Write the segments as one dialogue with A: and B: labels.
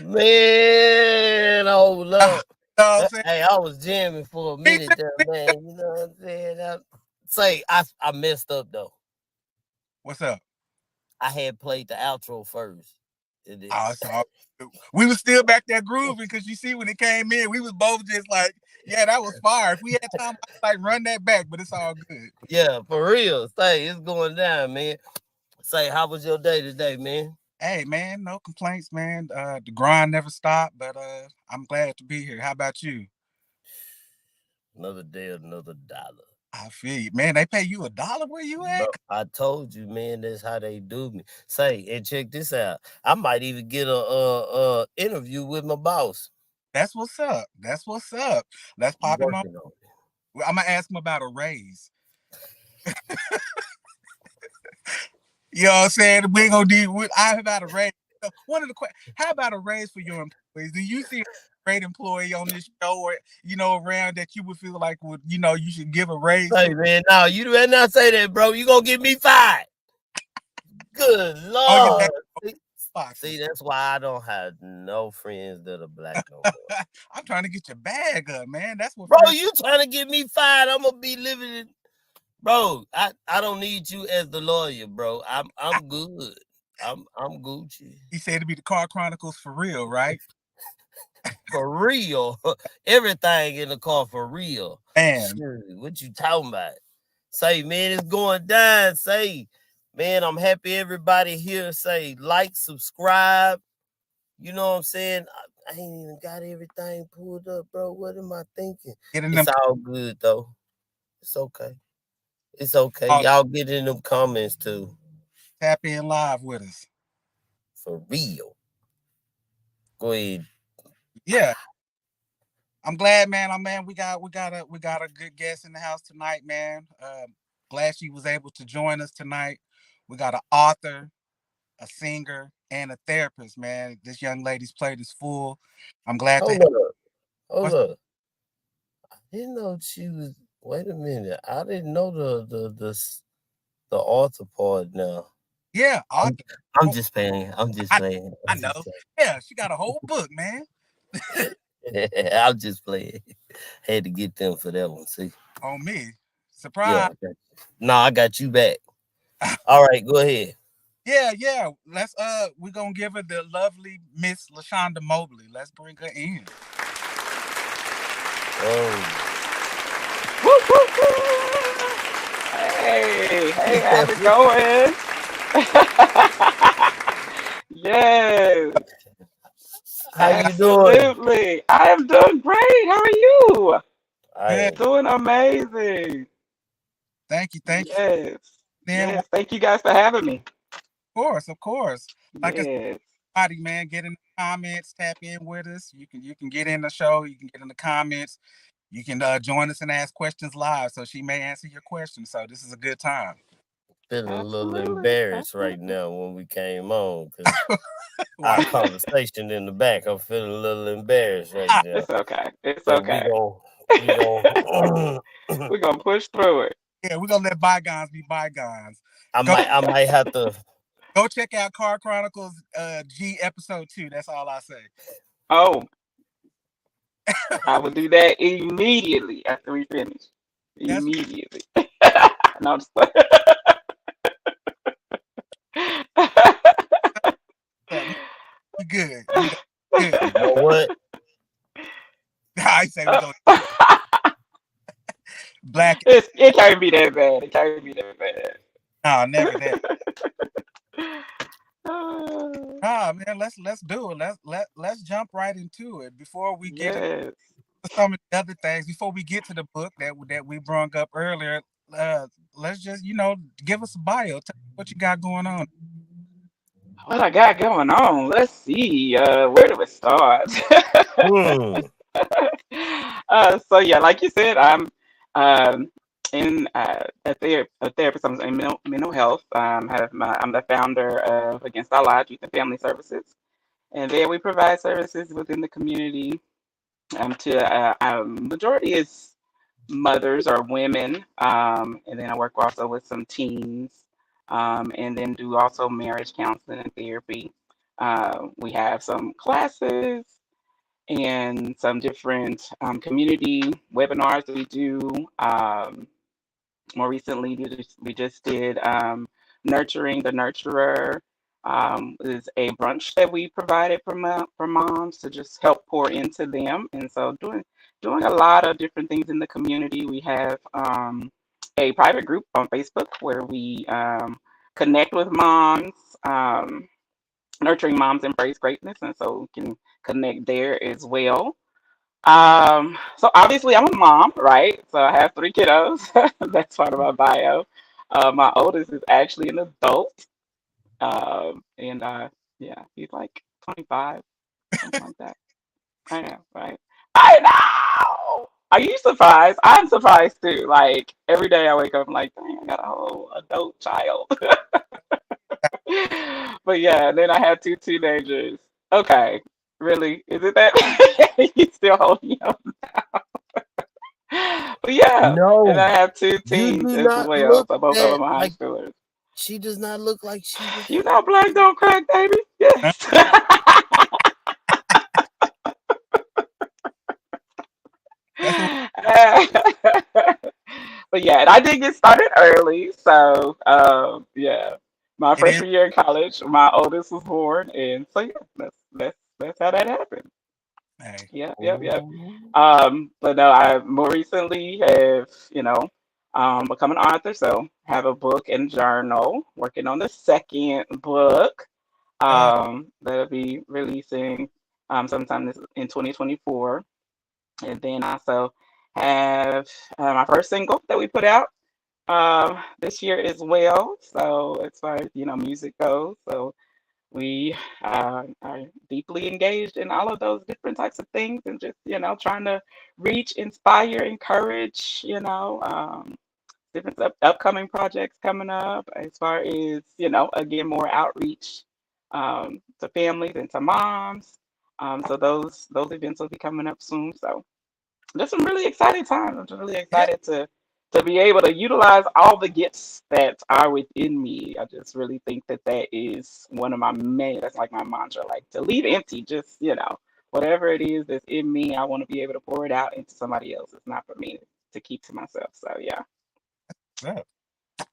A: Man, hold
B: You
A: up.
B: know what I'm saying?
A: Hey, I was jamming for a
B: Me
A: minute there,
B: too.
A: man. You know what I'm saying? I messed up though.
B: What's up?
A: I had played the outro first. And then-
B: Oh, it's all, we was still back there grooving because you see when it came in, we was both just like, yeah, that was fire. If we had time, I'd like run that back, but it's all good.
A: yeah, for real. Say, it's going down, man. Say, how was your day today, man?
B: Hey man, no complaints, man. The grind never stopped, but I'm glad to be here. How about you?
A: Another day, another dollar.
B: I feel you. Man, they pay you $1 where you at?
A: Bro, I told you, man, that's how they do me. Say, and check this out. I might even get a interview with my boss.
B: That's what's up. That's what's up. Let's
A: I'm
B: pop him on.
A: working on it.
B: I'm gonna ask him about a raise. You know what I'm saying? We ain't gonna do. I have about a raise. One of the questions: how about a raise for your employees? Do you see a great employee on this show, or around that you would feel like would you should give a raise
A: Say,
B: to?
A: man, no, you better not say that, bro. You gonna get me fired. Good
B: Oh, you're
A: Lord.
B: that
A: See,
B: boxes.
A: that's why I don't have no friends that are black no more.
B: I'm trying to get your bag up, man. That's what
A: Bro,
B: friends.
A: you trying to get me fired? I'm gonna be living in. Bro, I don't need you as the lawyer, bro. I'm good. I'm Gucci.
B: He said to be the Car Chronicles for real, right?
A: For real. Everything in the car for real.
B: Man,
A: Sure. What you talking about? Say, man, it's going down. Say, man, I'm happy everybody here. Say, like, subscribe. You know what I'm saying? I ain't even got everything pulled up, bro. What am I thinking?
B: getting them
A: It's all good though. It's okay. It's okay.
B: all
A: Y'all get in them comments too.
B: tap in live with us.
A: For real. Go ahead.
B: Yeah, I'm glad, man. Man, we got a good guest in the house tonight, man. Glad she was able to join us tonight. We got an author, a singer, and a therapist, man. This young lady's plate is full. I'm glad to
A: Hold
B: have.
A: up. Hold
B: What's,
A: up. I didn't know she was. Wait a minute. I didn't know the author part now.
B: yeah,
A: I'm,
B: author.
A: I'm
B: Oh,
A: just playing. I'm just
B: I,
A: playing.
B: I
A: I'm
B: know.
A: just
B: Yeah, she got a whole book, man.
A: playing. I'm just playing. Had to get them for that one. See.
B: On me.
A: Yeah.
B: Surprise.
A: I got you. No, I got you back. All right. Go ahead.
B: Yeah. We're gonna give her the lovely Miss Lashonda Mobley. Let's bring her in.
A: Oh.
C: Woo, woo, woo. Hey, how's it going? Yes,
A: How you doing?
C: absolutely. I am doing great. How are you?
A: I
B: Good.
A: am.
C: Doing amazing.
B: Thank you for
C: Yes,
B: being. Of
C: yes. Thank you guys for having me.
B: course, of course. Like I said,
C: Yes.
B: everybody, man, get in the comments, tap in with us. You can get in the show. You can get in the comments. You can join us and ask questions live. So she may answer your questions. So this is a good time.
A: Feeling a little
C: Absolutely.
A: embarrassed right
C: Absolutely.
A: now when we came on because our
B: Why?
A: conversation in the back. I'm feeling a little embarrassed right
B: not?
A: now.
C: It's okay. It's
A: So we
C: okay.
A: gon' we gon'
C: We're gonna push through it.
B: Yeah, we're gonna let bygones be bygones.
A: I
B: Go
A: might have to.
B: go check out Car Chronicles G episode 2. That's all I say.
C: Oh, I will do that immediately after we finish.
B: That's
C: Immediately. No, I'm just
B: we good. We good.
A: You know what?
B: I say we go black.
C: it can't be that bad. It can't be that bad.
B: No, never that.
C: Ah,
B: Man, let's do it. Let's jump right into it before we get into
C: yes.
B: some of the other things. Before we get to the book that we brought up earlier, uh, let's just give us a bio. Tell us what you got going on.
C: What I got going on? Let's see. Where do we start?
A: Hmm.
C: So yeah, like you said, I'm um, in a therapist. I'm in mental health. I'm the founder of Against Our Lives Youth and Family Services, and there we provide services within the community. To majority is mothers or women, and then I work also with some teens, and then do also marriage counseling and therapy. We have some classes and some different community webinars that we do. More recently, we just did Nurturing the Nurturer. Is a brunch that we provided for moms to just help pour into them, and so doing a lot of different things in the community. We have a private group on Facebook where we connect with moms. Nurturing Moms Embrace Greatness, and so we can connect there as well. So obviously I'm a mom, right? So I have three kiddos. That's part of my bio. My oldest is actually an adult. And yeah, he's like 25, something like that. I know, right? I know. Are you surprised? I'm surprised too. Like every day I wake up, I'm like, dang, I got a whole adult child. But yeah, then I had two teenagers. Okay, really? Is it that? You still holding up? But yeah, and
A: No,
C: I have two
A: you
C: teens
A: do
C: as
A: not
C: well.
A: look
C: So both of
A: that
C: them are high
A: like
C: schoolers.
A: she does not look like she was.
C: You know, black don't crack, baby.
B: Huh?
C: Yes.
B: That's what
C: But yeah, and I did get started early. So yeah, my
B: it is.
C: freshman year in college, my oldest was born, and so yeah, that's how that happened.
B: Hey,
C: Yep, yep, yep.
A: Oh,
C: But no, I more recently have, become an author. So have a book and journal, working on the second book.
B: uh,
C: That'll be releasing sometime in 2024. And then also have my first single that we put out this year as well. So as far as, music goes. So we are deeply engaged in all of those different types of things and just, trying to reach, inspire, encourage, different upcoming projects coming up as far as, again, more outreach to families and to moms. So those events will be coming up soon. So there's some really exciting times. I'm just really
B: yeah,
C: excited to be able to utilize all the gifts that are within me. I just really think that that is one of my main. That's like my mantra. Like to leave empty. Just whatever it is that's in me, I want to be able to pour it out into somebody else. It's not for me to keep to myself. So yeah,
B: yeah.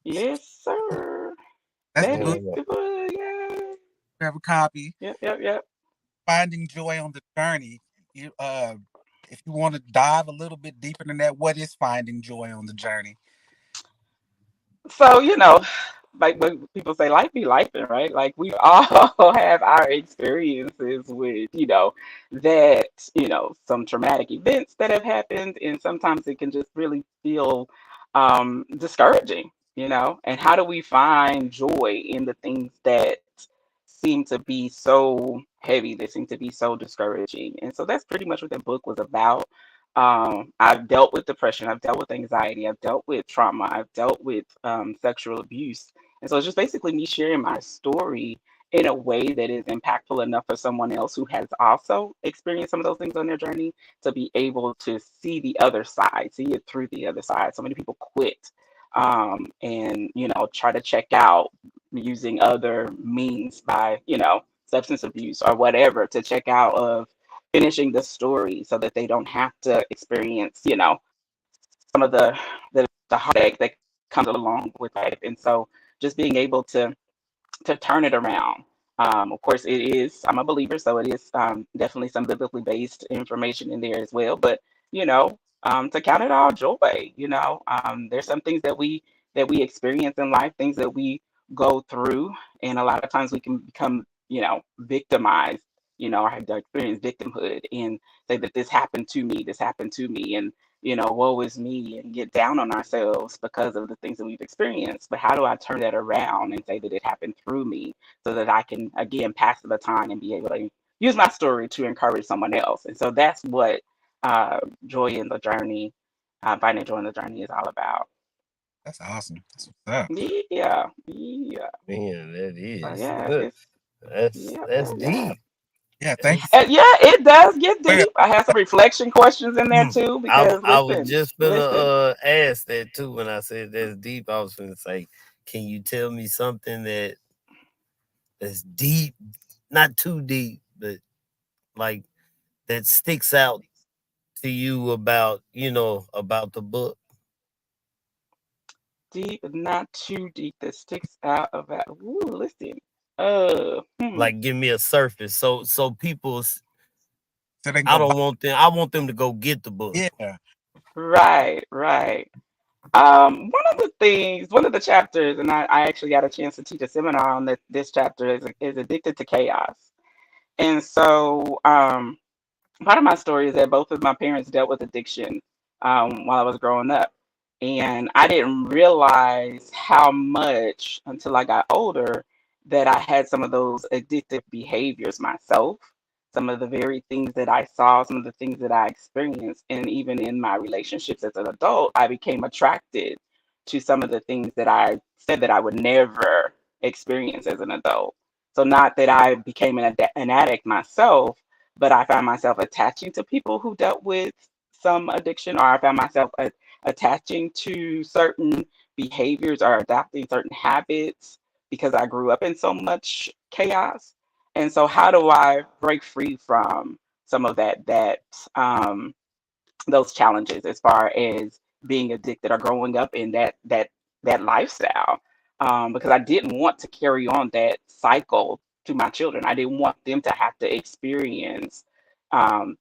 C: yes sir.
B: That's the
C: That
B: book.
C: is
A: man.
C: the book. Yeah.
B: Have a copy.
C: Yep. Yep. Yep.
B: Finding joy on the journey. You if you want to dive a little bit deeper than that, what is finding joy on the journey?
C: So, like when people say life be life, right? Like we all have our experiences with, that, some traumatic events that have happened, and sometimes it can just really feel discouraging, and how do we find joy in the things that seem to be so heavy, that seem to be so discouraging? And so that's pretty much what the book was about. I've dealt with depression, I've dealt with anxiety, I've dealt with trauma, I've dealt with sexual abuse. And so it's just basically me sharing my story in a way that is impactful enough for someone else who has also experienced some of those things on their journey to be able to see the other side, see it through the other side. So many people quit and, try to check out using other means by, substance abuse or whatever to check out of finishing the story so that they don't have to experience, some of the heartache that comes along with life. And so just being able to turn it around. Of course, I'm a believer, so it is definitely some biblically based information in there as well. But, to count it all joy, there's some things that we experience in life, things that we go through. And a lot of times we can become, victimized, or have to experience victimhood and say that this happened to me. And woe is me, and get down on ourselves because of the things that we've experienced. But how do I turn that around and say that it happened through me so that I can, again, pass the baton and be able to use my story to encourage someone else? And so that's what joy in the journey, finding joy in the journey is all about.
B: That's awesome. That's what's up.
C: Yeah, yeah.
A: Man, that
C: So
A: is
C: yeah, it's yeah,
A: that's
C: yeah, yeah.
A: deep.
B: Yeah, thank you.
A: That's
C: Yeah, it does get
B: Well,
C: deep. I have some reflection questions in there
A: Hmm.
C: too
A: I
C: because
A: I was
C: listen,
A: just gonna
C: listen.
A: ask that too when I said that's deep. I was gonna say, can you tell me something that's deep not too deep, but like that sticks out to you about, about the book?
C: Deep, not too deep. That sticks out about. Ooh, listen. Hmm.
A: Like give me a surface so people
B: So they can
A: I
B: go buy.
A: don't want them I want them to go get the book.
B: Yeah.
C: Right, right. One of the chapters, and I actually got a chance to teach a seminar on this chapter is addicted to chaos. And so, part of my story is that both of my parents dealt with addiction while I was growing up. And I didn't realize how much until I got older that I had some of those addictive behaviors myself. Some of the very things that I saw, some of the things that I experienced, and even in my relationships as an adult, I became attracted to some of the things that I said that I would never experience as an adult. So, not that I became an addict myself, but I found myself attaching to people who dealt with some addiction, or I found myself attaching to certain behaviors or adopting certain habits because I grew up in so much chaos. And so, how do I break free from some of um, those challenges as far as being addicted or growing up in that lifestyle, because I didn't want to carry on that cycle to my children. I didn't want them to have to experience,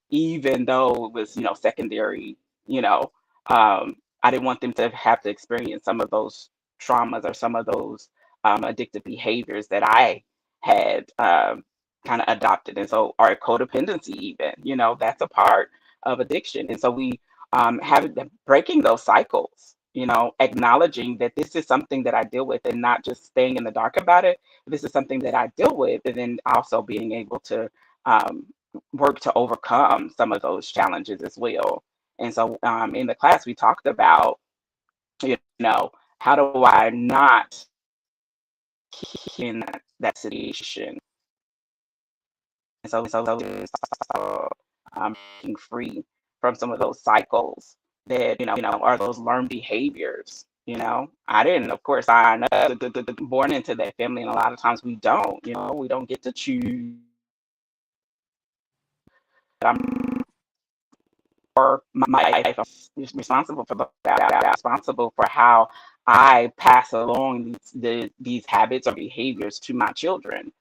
C: even though it was secondary. You know, I didn't want them to have to experience some of those traumas or some of those addictive behaviors that I had kind of adopted, and so our codependency, even that's a part of addiction. And so we have breaking those cycles, acknowledging that this is something that I deal with and not just staying in the dark about it. This is something that I deal with, and then also being able to um, work to overcome some of those challenges as well. And so in the class, we talked about, how do I not keep in that situation? And so breaking free from some of those cycles that are those learned behaviors. I didn't, of course, I know born into that family, and a lot of times we don't. We don't get to choose. I'm for my life. I'm responsible for that. Responsible for how I pass along these habits or behaviors to my children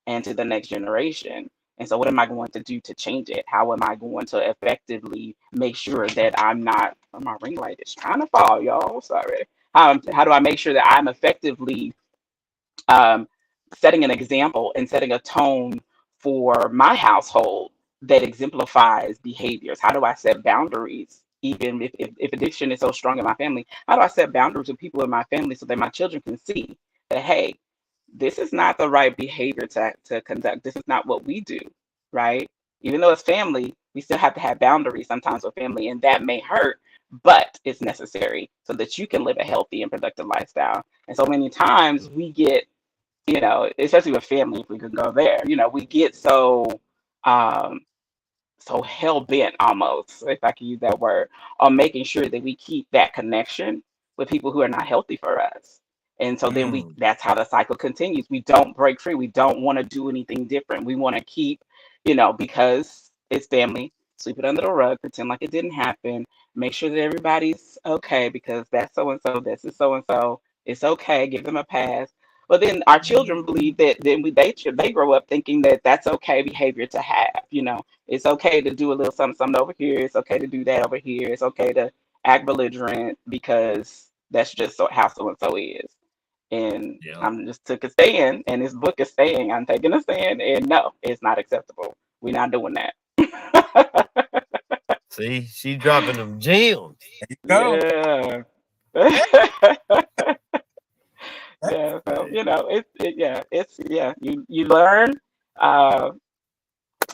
C: and to the next generation. And so, what am I going to do to change it? How am I going to effectively make sure that I'm not? Oh, my ring light is trying to fall, y'all. Sorry. How do I make sure that I'm effectively um, setting an example and setting a tone for my household that exemplifies behaviors? How do I set boundaries? Even if addiction is so strong in my family, how do I set boundaries with people in my family so that my children can see that, hey, this is not the right behavior to conduct. This is not what we do, right? Even though it's family, we still have to have boundaries sometimes with family, and that may hurt, but it's necessary so that you can live a healthy and productive lifestyle. And so many times we get, especially with family, if we could go there, we get um, so hell bent almost, if I can use that word, on making sure that we keep that connection with people who are not healthy for us. And so then
A: Mm,
C: that's how the cycle continues. We don't break free. We don't want to do anything different. We want to keep, because it's family, sweep it under the rug, pretend like it didn't happen, make sure that everybody's okay because that's so and so, this is so and so. It's okay, give them a pass. But then our children believe that then they grow up thinking that that's okay behavior to have. It's okay to do a little something, something over here. It's okay to do that over here. It's okay to act belligerent because that's just how so and so is. And
A: yeah.
C: I'm just took a stand, and this book is saying I'm taking a stand, and no, it's not acceptable. We're not doing that.
A: See, she dropping them gems.
B: There you go.
C: Yeah.
B: Hey, hey,
C: Yeah. So
A: Hey,
C: it's you learn. Uh,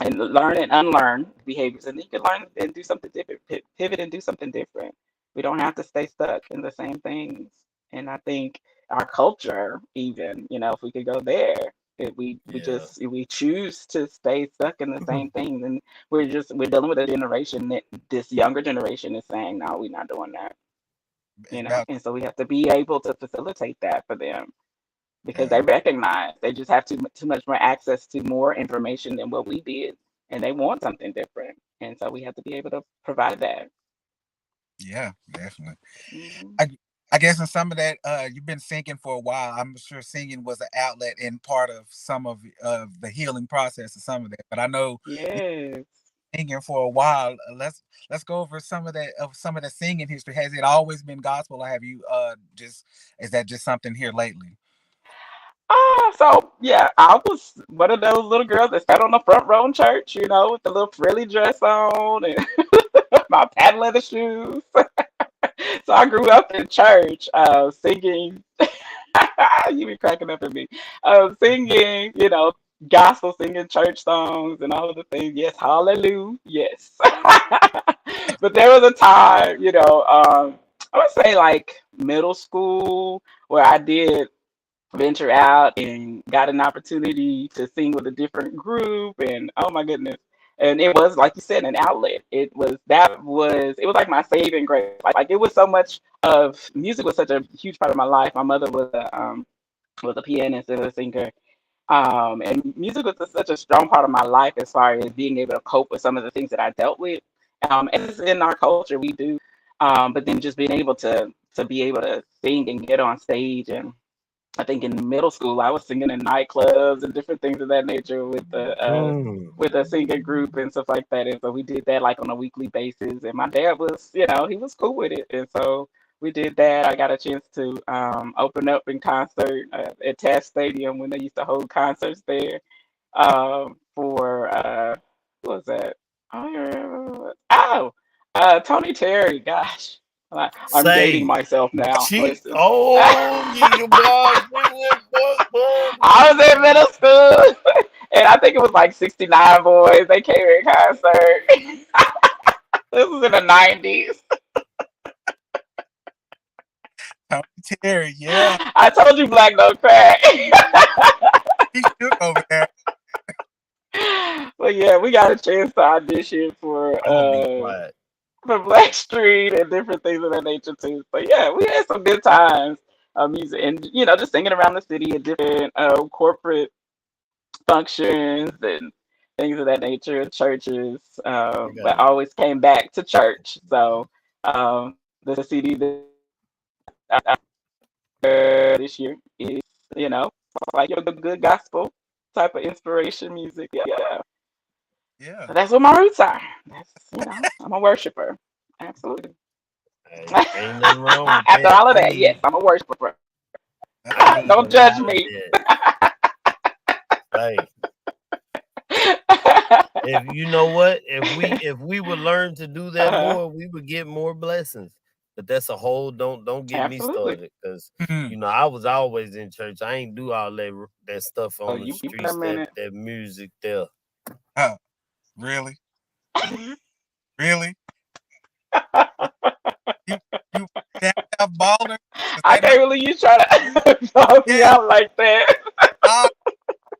C: and learn and unlearn behaviors, and you can learn and do something different, pivot and do something different. We don't have to stay stuck in the same things. And I think our culture, even, if we could go there,
A: yeah.
C: we choose to stay stuck in the same things, and we're dealing with a generation that this younger generation is saying, no, we're not doing that.
B: it's about
C: And so we have to be able to facilitate that for them. because
B: Yeah.
C: they recognize they just have too much more access to more information than what we did, and they want something different, and so we have to be able to provide that.
B: Yeah, definitely.
C: Mhm.
B: I I guess in some of that, you've been singing for a while. I'm sure singing was an outlet and part of some of the healing process of some of that. But I know you
C: Yes.
B: singing for a while. Let's go over some of the singing history. Has it always been gospel, or have you just is that just something here lately?
C: So yeah, I was one of those little girls that sat on the front row in church, with the little frilly dress on and my patent leather shoes. So I grew up in church, singing. You be cracking up at me. Singing, gospel singing church songs and all of the things. Yes, hallelujah. Yes. But there was a time, I would say like middle school where I did venture out and got an opportunity to sing with a different group, and oh my goodness. And it was like you said, an outlet. It was like my saving grace. Like it was so much of music was such a huge part of my life. My mother was a pianist and a singer. And music was such a strong part of my life as far as being able to cope with some of the things that I dealt with. And it's in our culture, we do. But then just being able to be able to sing and get on stage. And I think in middle school, I was singing in nightclubs and different things of that nature
A: Mm.
C: with a singing group and stuff like that. And so we did that like on a weekly basis. And my dad was, he was cool with it. And so we did that. I got a chance to open up in concert at Taft Stadium when they used to hold concerts there for who was that? I don't remember. Oh, Tony Terry. Gosh, I'm dating
A: Say,
C: myself now.
A: she.
C: Listen.
A: Oh, you boy, boy.
C: I was in middle school, and I think it was like 69 boys. They came in concert. This was in the 90s.
B: Tony Terry, yeah,
C: I told you Black don't crack.
B: he shook over there.
C: But yeah, we got a chance to audition
A: I'm gonna be quiet.
C: for Black Street and different things of that nature too. But yeah, we had some good times music and just singing around the city at different corporate functions and things of that nature, churches.
A: I
C: But
A: got
C: I
A: it.
C: always came back to church. So the CD that I this year is, like your good gospel type of inspiration music. Yeah.
B: Yeah,
C: So that's what my roots are. I'm a worshiper. Absolutely.
A: Hey, ain't nothing wrong with
C: After
A: that.
C: all of that, yes,
A: Hey,
C: I'm a worshiper.
B: that's
A: I ain't
B: good.
C: Don't
A: even
C: judge
A: lie with
C: me.
A: that. Hey, if you know what, if we would learn to do that
C: Uh-huh.
A: more, we would get more blessings. But that's a whole don't get me
C: Absolutely.
A: started because
B: Mhm.
A: I was always in church. I ain't do all that stuff
C: Oh,
A: on the
C: you wait a
A: streets, that
C: minute.
A: that music there.
B: Oh, really, really, you you down south baller? Is
C: I
B: that not?
C: can't believe you try to call me
B: Yeah.
C: out like that.
B: Uh,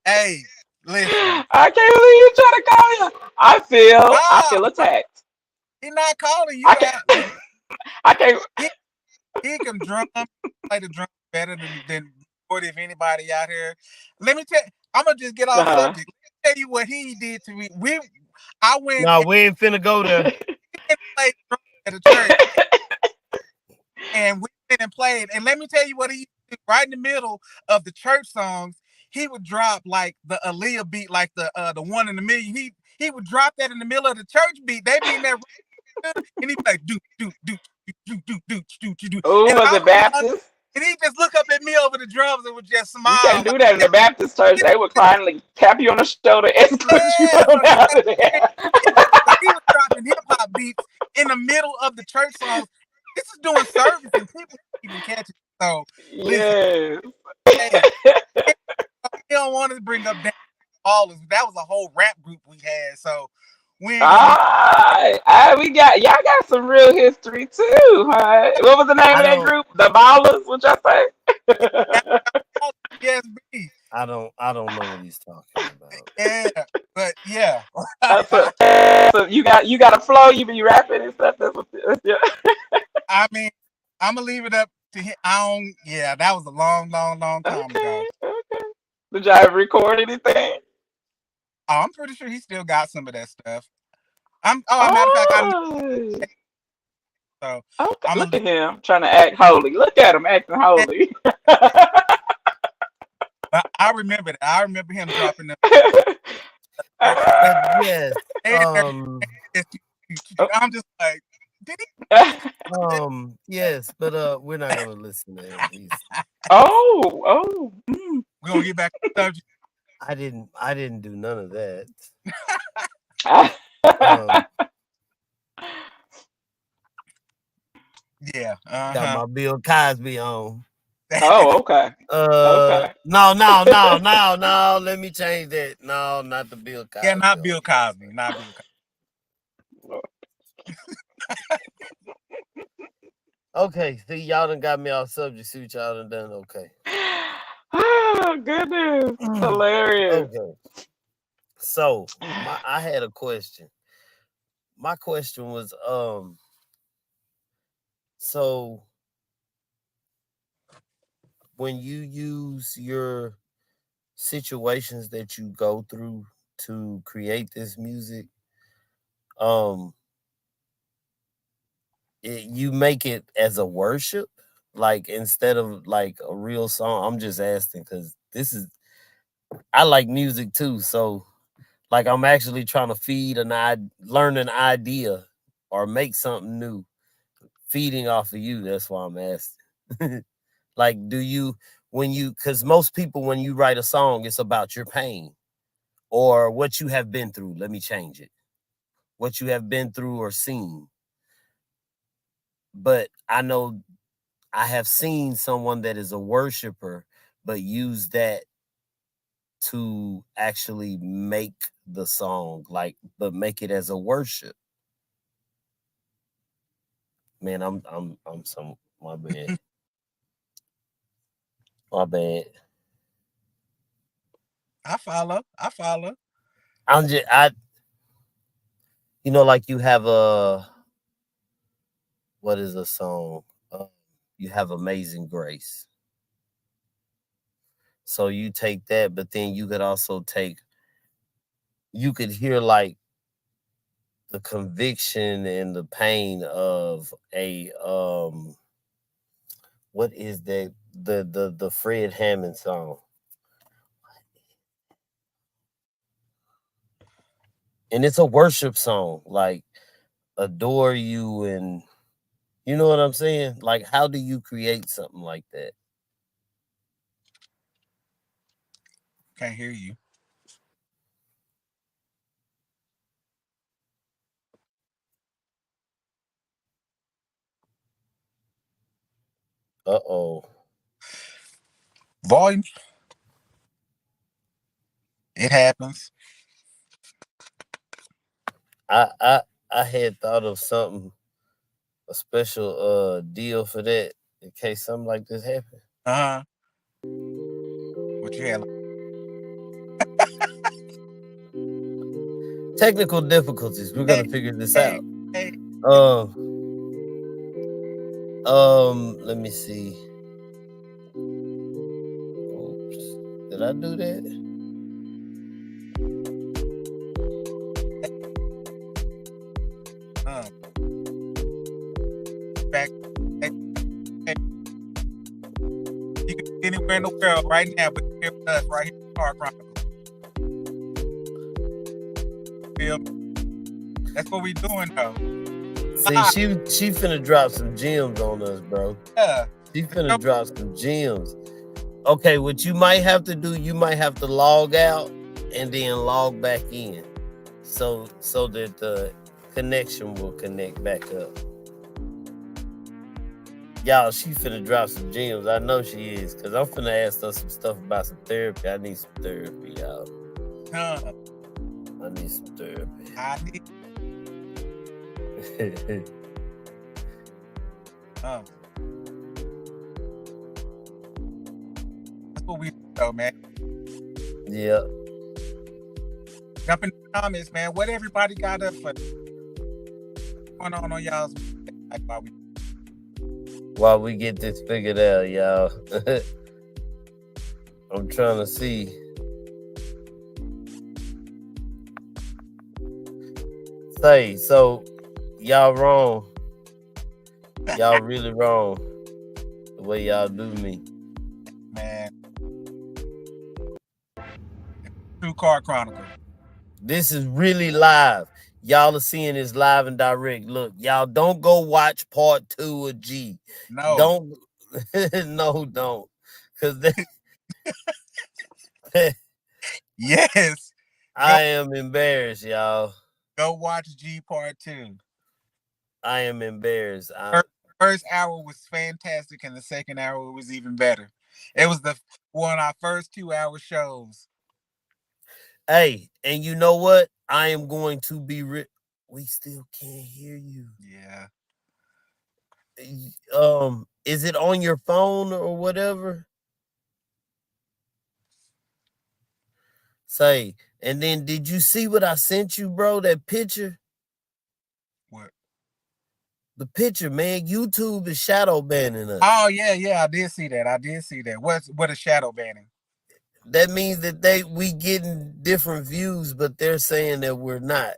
B: hey, listen.
C: I can't believe you try to call me out. I
B: No,
C: feel attacked.
B: he not calling
C: I
B: you out.
C: can't.
B: Listen,
C: I can't.
B: he he can drum, play the drum better than what if anybody out here. Let me tell. I'm gonna just get off
C: Uh-huh.
B: subject. Let me tell you what he did to me. I went
A: No, we ain't finna go there.
B: and played drums at a church, and we went and played. And let me tell you what he did. Right in the middle of the church songs, he would drop like the Aaliyah beat, like the one in the million. He would drop that in the middle of the church beat. They be in there, and he'd be like, do,
C: Oh,
B: and
C: was
B: I
C: it
B: would be under,
C: Baptist?
B: and he just look up at me over the drums and would just
C: You
B: smile
C: can't
B: like,
C: do that in the Baptist church. They would kindly tap you on the shoulder, escort you
B: yeah.
C: on out of there.
B: So he was dropping hip hop beats in the middle of the church songs. This is doing service, and people even catch it. So listen,
C: Yes.
B: hey, he don't want to bring up damn ballers. That was a whole rap group we had, so we ain't gonna.
C: Y'all got some real history too, huh? What was the name
A: I
C: of that
A: don't
C: group? The Ballers, what y'all
B: Yes, B.
A: I don't know what he's talking about.
B: Yeah, but yeah.
C: so you got a flow, you be rapping and stuff. Yeah.
B: I mean, I'm gonna leave it up to him. Yeah, that was a long time ago.
C: Okay. Did y'all ever record anything?
B: Oh, I'm pretty sure he still got some of that stuff. Matter of fact, I know.
C: Oh,
B: So
C: okay.
B: I'm
C: Look
B: gonna
C: at him trying to act holy. Look at him acting holy.
B: I remember that. I remember him dropping them.
A: But yes,
B: I'm just like, did he?
A: yes, but we're not gonna listen to him.
C: Oh. Mm.
B: We're gonna get back to the subject.
A: I didn't do none of that. Um,
B: Yeah.
A: got my Bill Cosby on.
C: Oh, okay. Okay.
A: No. Let me change that. No, not the Bill Cosby.
B: Yeah, not Bill Cosby. Not Bill Cosby.
A: Okay, see, y'all done got me off subject. See what y'all done. Okay.
C: Oh, goodness. Hilarious.
A: Okay. So I had a question. My question was, so when you use your situations that you go through to create this music, you make it as a worship, like instead of like a real song. I'm just asking because I like music too, so like I'm actually trying to learn an idea or make something new, feeding off of you. That's why I'm asking. Like, do you because most people when you write a song, it's about your pain or what you have been through. Let me change it. What you have been through or seen. But I know I have seen someone that is a worshiper, but use that to actually make the song, like, but make it as a worship. Man, I'm some my bad. My bad.
B: I follow.
A: I'm just like you have what is a song? You have Amazing Grace. So you take that, but then you could also you could hear like the conviction and the pain of a what is that the Fred Hammond song, and it's a worship song, like adore you, and you know what I'm saying. Like, how do you create something like that?
B: Can't hear you.
A: Uh-oh.
B: Volume. It happens.
A: I had thought of something, a special deal for that in case something like this happened.
B: What you had?
A: Technical difficulties. We're gonna figure this out.
B: Hey.
A: Let me see. Oops. Did I do that?
B: Back. Hey. You can be anywhere in the world right now, but you're here with us right here in Park Chronicles. Feel me? That's what we doing though.
A: See, she finna drop some gems on us, bro.
B: Yeah.
A: She finna drop some gems. Okay, what you might have to do, you might have to log out and then log back in, so that the connection will connect back up. Y'all, she finna drop some gems. I know she is, because I'm finna ask her some stuff about some therapy. I need some therapy, y'all. I need some therapy.
B: I need. That's what we do, man.
A: Yeah.
B: Jump in the comments, man. What everybody got up for? What's going on y'all's?
A: while we get this figured out, y'all. I'm trying to see. So y'all wrong. Y'all really wrong. The way y'all do me.
B: Man. True Car Chronicle.
A: This is really live. Y'all are seeing this live and direct. Look, y'all don't go watch part 2 of G.
B: No.
A: Don't. No, don't. Because
B: yes.
A: I am embarrassed, y'all.
B: Go watch G Part 2.
A: I am embarrassed.
B: First hour was fantastic, and the second hour was even better. It was one of our first 2-hour shows.
A: Hey, and you know what? I am going to be we still can't hear you.
B: Yeah.
A: Is it on your phone or whatever? Say, and then did you see what I sent you, bro? That picture?
B: What?
A: The picture, man. YouTube is shadow banning us.
B: Oh, yeah, I did see that. What is shadow banning?
A: That means that we getting different views, but they're saying that we're not.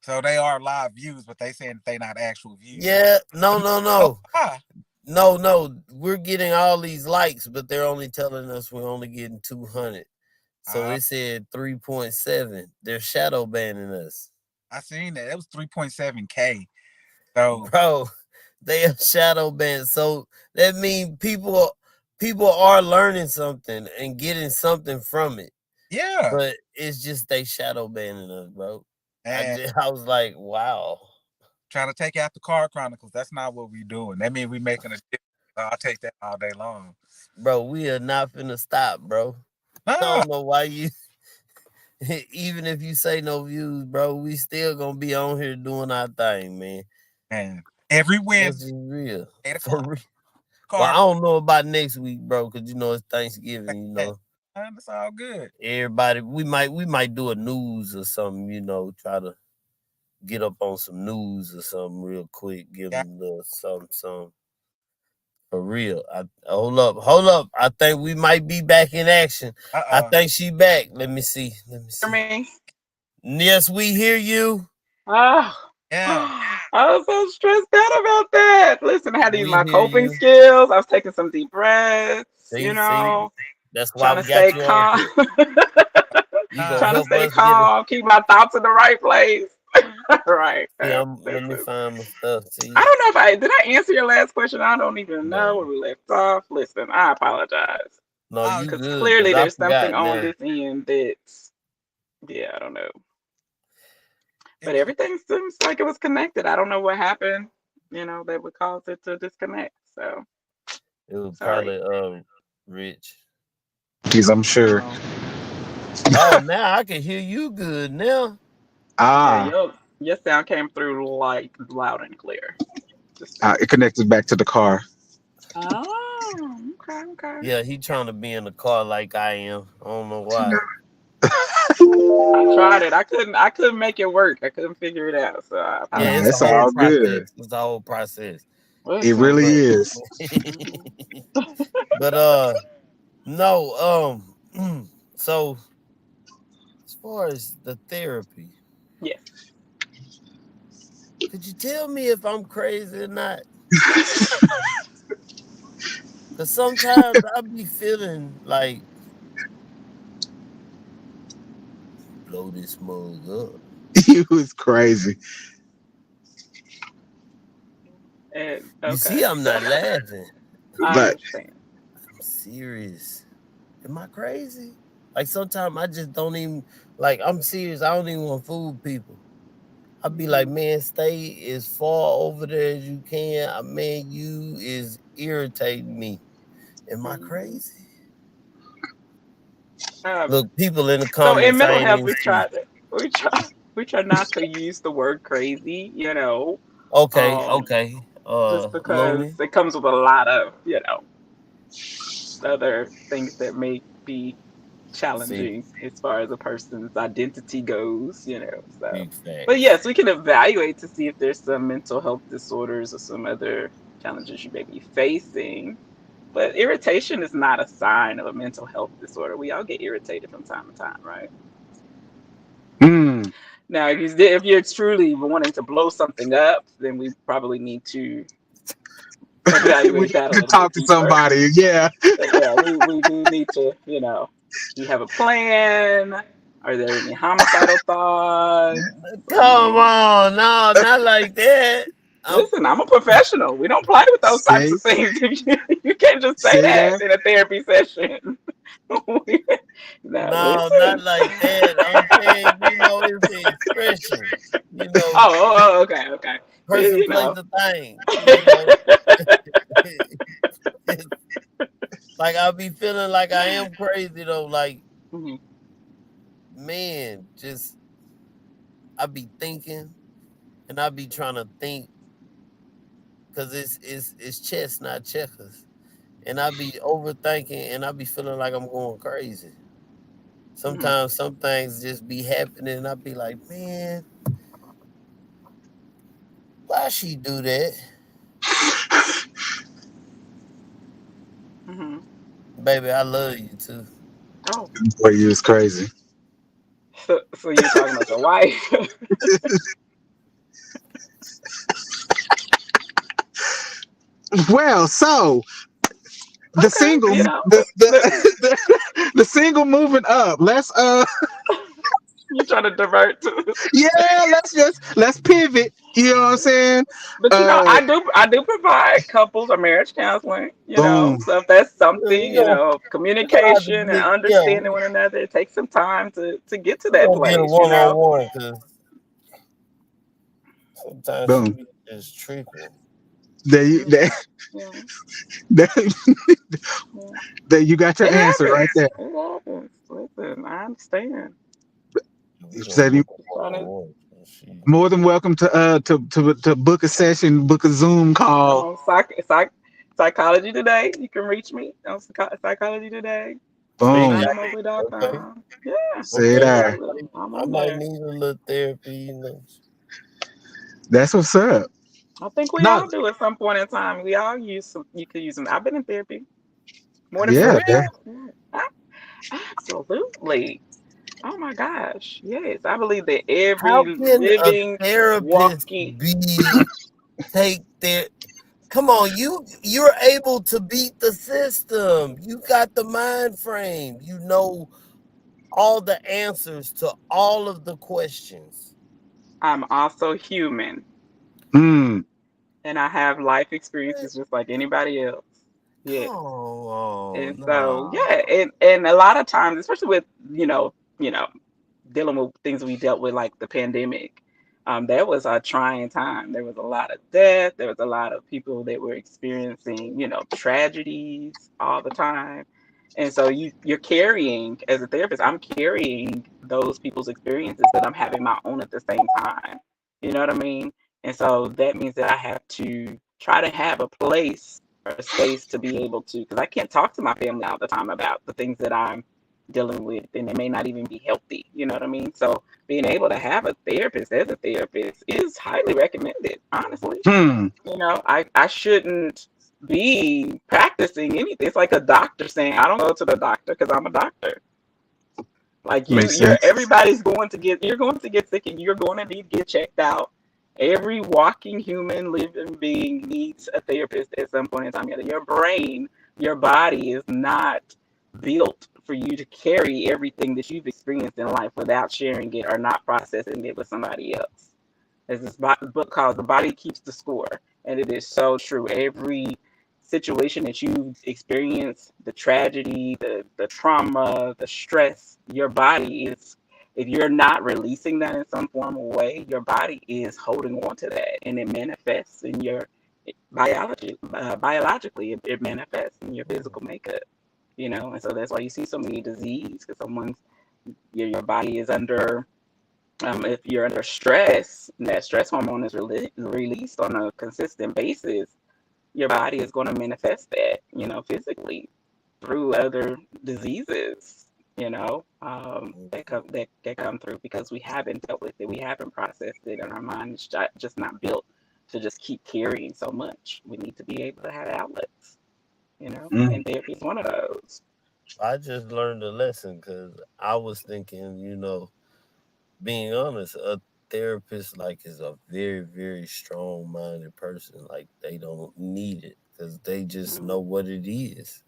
B: So they are live views, but they saying they not actual views.
A: Yeah, no. No, we're getting all these likes, but they're only telling us we're only getting 200. So it said 3.7. They're shadow banning us.
B: I seen that. It was 3.7K. So,
A: bro, they are shadow banned. So that means people are learning something and getting something from it.
B: Yeah.
A: But it's just they shadow banning us, bro.
B: And
A: I was like, wow.
B: Trying to take out the Car Chronicles. That's not what we doing. That means we making a difference. I'll take that all day long.
A: Bro, we are not finna stop, bro. I don't know why you even if you say no views, bro, we still gonna be on here doing our thing, man.
B: And every
A: This is
B: Wednesday,
A: real.
B: 8
A: For
B: o'clock.
A: real. Well, I don't know about next week, bro, because you know it's Thanksgiving, you know.
B: That's all good.
A: Everybody, we might do a news or something, you know, try to get up on some news or something real quick, give them a little something. For real. Hold up. I think we might be back in action. I think she back. Let me see.
C: For me.
A: Yes, we hear you.
C: Oh,
B: yeah.
C: I was so stressed out about that. Listen, I had to use
A: We
C: my
A: hear
C: coping
A: you.
C: skills. I was taking some deep breaths,
A: See? That's why
C: trying
A: we
C: to
A: got
C: stay
A: you on
C: calm.
A: here. You gonna
C: Trying to
A: help
C: stay
A: us get it.
C: calm, keep my thoughts in the right place. Right.
A: Yeah, let me find my stuff. See?
C: I don't know if did I answer your last question. I don't even know where
A: No.
C: we left off. Listen, I apologize.
A: No, you
C: Because
A: good.
C: clearly
A: I
C: there's something
A: forgot
C: on
A: now.
C: this end that's, yeah, I don't know. But everything seems like it was connected. I don't know what happened, that would cause it to disconnect. So
A: it was
C: sorry.
A: probably Rich.
B: Yes, I'm sure.
A: Oh, now I can hear you good now.
C: Yeah, your sound came through like loud and clear.
B: It connected back to the car.
C: Oh, okay.
A: Yeah, he trying to be in the car like I am. I don't know why.
C: I tried it. I couldn't make it work. I couldn't figure it out. So I
A: Yeah,
C: apologize.
A: it's a whole process. It's a whole process.
B: It really is.
A: But no, so as far as the therapy,
C: Yes.
A: could you tell me if I'm crazy or not? Cause sometimes I be feeling like blow this mug up.
B: You was crazy.
C: And
A: You see,
C: okay.
A: I'm not laughing.
C: I
B: But
C: understand.
A: I'm serious. Am I crazy? Like sometimes I just don't even like. I'm serious. I don't even want to fool people. I'd be like, man, stay as far over there as you can. Man, you is irritating me. Am I crazy? Look, people in the
C: So in
A: comments, I
C: mental
A: ain't
C: health,
A: even see.
C: we try not to use the word crazy.
A: Okay.
C: Um, just because
A: Looney.
C: it comes with a lot of other things that may be
A: See,
C: challenging as far as a person's identity goes. So,
A: big
C: but
A: facts.
C: yes, we can evaluate to see if there's some mental health disorders or some other challenges you may be facing. But irritation is not a sign of a mental health disorder. We all get irritated from time to time, right?
B: Mm.
C: Now, if you're truly wanting to blow something up, then we probably need to
B: We
C: evaluate that a
B: need to
C: little bit
B: talk to
C: deeper.
B: somebody. Yeah.
C: But yeah, we do need to, do you have a plan? Are there any homicidal thoughts? I
A: Come
C: mean,
A: on, no, not like that. I'm
C: listen, I'm a professional. We don't play with those types
B: See,
C: of things. You can't just say
B: see
C: that
B: that?
C: in a therapy session. No,
A: no, not
C: listen.
A: like that. I'm saying, it's the expression. You know,
C: Okay, okay.
A: person,
C: You
A: place,
C: know.
A: a thing. You know, it's like I'll be feeling like I am crazy though. Like,
C: Mhm.
A: man, just I be thinking and I be trying to think because it's chess, not checkers. And I be overthinking and I be feeling like I'm going crazy.
C: Mhm.
A: Sometimes some things just be happening and I be like, man, why she do that?
C: Mhm.
A: Baby, I love you too.
C: Oh,
B: Boy, you was crazy.
C: so you're talking about your wife?
B: Well, so the
C: Okay,
B: single, the
C: the-
B: the single moving up.
C: you're trying to divert to.
B: Yeah, let's pivot. You know what I'm saying?
C: But
B: Uh,
C: I do provide couples or marriage counseling,
B: boom.
C: So if that's something,
A: We gonna we gonna have to
C: communication and
A: get yeah,
C: understanding one another, it takes some time to get to
A: we
C: that
A: gonna get a
C: place.
A: one on one because sometimes she
B: Boom.
A: be just tripping.
B: There you
C: Yeah,
B: there,
C: yeah,
B: there,
C: yeah.
B: there you got your
C: It
B: answer right
C: happens.
B: there.
C: It happens. Listen, I understand.
A: We gonna
B: Said you
A: book a
C: Just
A: one
C: trying
A: on
C: to
A: one. She
B: more than welcome to book a session, book a Zoom
C: come
B: call.
C: on, psychology today. You can reach me on psychology today.
A: see
B: Boom.
A: I need okay.
C: 9mobley.com. Yeah,
B: Say
A: Okay,
B: that.
C: absolutely. I'm
A: I
C: on
A: might
C: there.
A: need a little therapy.
B: That's what's up.
C: I think we
B: No,
C: all do at some point in time. We all use some. You could use them. I've been in therapy more than
A: For
B: yeah,
C: 4 years.
B: man.
A: real?
C: Yeah, absolutely. Oh my gosh. Yes, I believe that every
A: How can a
C: living,
A: therapist
C: walking.
A: be take their come on, you're able to beat the system. You got the mind frame. You know all the answers to all of the questions.
C: I'm also human,
B: Mm.
C: and I have life experiences just like anybody else.
A: Come
C: Yes. And
A: on,
C: so,
A: nah.
C: yeah, and a lot of times, especially with you know, dealing with things we dealt with like the pandemic, there was a trying time. There was a lot of death. There was a lot of people that were experiencing, tragedies all the time. And so you're carrying, as a therapist, I'm carrying those people's experiences, but I'm having my own at the same time. You know what I mean? And so that means that I have to try to have a place or a space to be able to, because I can't talk to my family all the time about the things that I'm dealing with, and it may not even be healthy. You know what I mean? So being able to have a therapist as a therapist is highly recommended, honestly.
B: Hmm.
C: I shouldn't be practicing anything. It's like a doctor saying, I don't go to the doctor because I'm a doctor. Like
B: Makes sense.
C: everybody's you're going to get sick and you're going to need to get checked out. Every walking human living being needs a therapist at some point in time. Your brain, your body is not built for you to carry everything that you've experienced in life without sharing it or not processing it with somebody else. There's this book called The Body Keeps the Score, and it is so true. Every situation that you experience, the tragedy, the trauma, the stress, your body is, if you're not releasing that in some form of way, your body is holding on to that, and it manifests in your biologically, it manifests in your physical makeup. And so that's why you see so many diseases, because your body is under, if you're under stress, and that stress hormone is released on a consistent basis, your body is going to manifest that, physically through other diseases, that come through because we haven't dealt with it, we haven't processed it, and our mind is just not built to just keep carrying so much. We need to be able to have outlets,
B: Mm.
C: and therapy is one of those.
A: I just learned a lesson because I was thinking, being honest, a therapist like is a very, very strong minded person. Like they don't need it because they just know
C: Mhm.
A: what it is.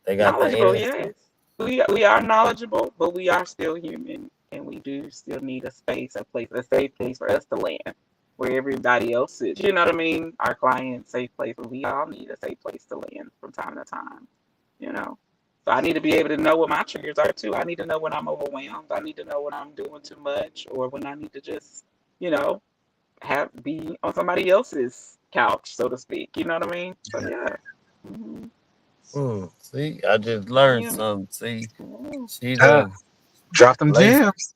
A: They got the
C: Knowledgeable,
A: answer.
C: yes. We are knowledgeable, but we are still human, and we do still need a space, a safe place for us to land, where everybody else is. You know what I mean? Our clients' safe place, but we all need a safe place to land from time to time. You know. So I need to be able to know what my triggers are too. I need to know when I'm overwhelmed. I need to know when I'm doing too much, or when I need to just, you know, have be on somebody else's couch, so to speak. You know what I mean? So yeah. Mhm.
A: See, I just learned
C: Yeah.
A: something. See,
C: Yeah.
A: she
B: Uh,
A: done
B: drop them
A: laced.
B: gems.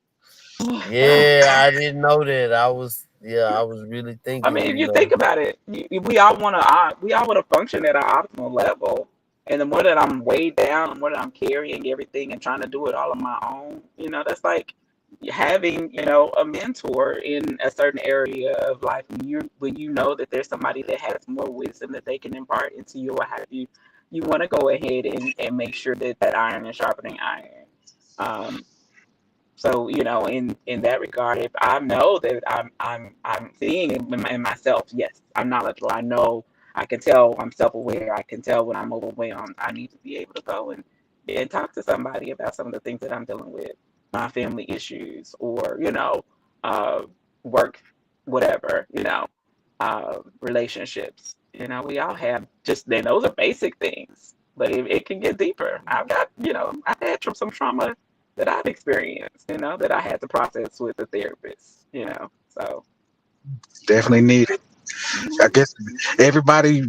A: Yeah, I didn't know that. I was really
C: I mean,
A: thinking,
C: if you think about it, we all want to function at our optimal level. And the more that I'm weighed down, the more that I'm carrying everything and trying to do it all on my own, that's like having, a mentor in a certain area of life. When you know that there's somebody that has more wisdom that they can impart into you, or have you want to go ahead and make sure that that iron is sharpening iron. Um, So, in that regard, if I know that I'm seeing in myself, yes, I'm knowledgeable. I know I can tell I'm self-aware. I can tell when I'm overwhelmed. I need to be able to go and talk to somebody about some of the things that I'm dealing with, my family issues, or uh, work, whatever, relationships. We all have just then those are basic things, but it can get deeper. I've had some trauma that I've experienced, that I had to process with a therapist, So,
B: Definitely needed. I
C: mhm,
B: guess everybody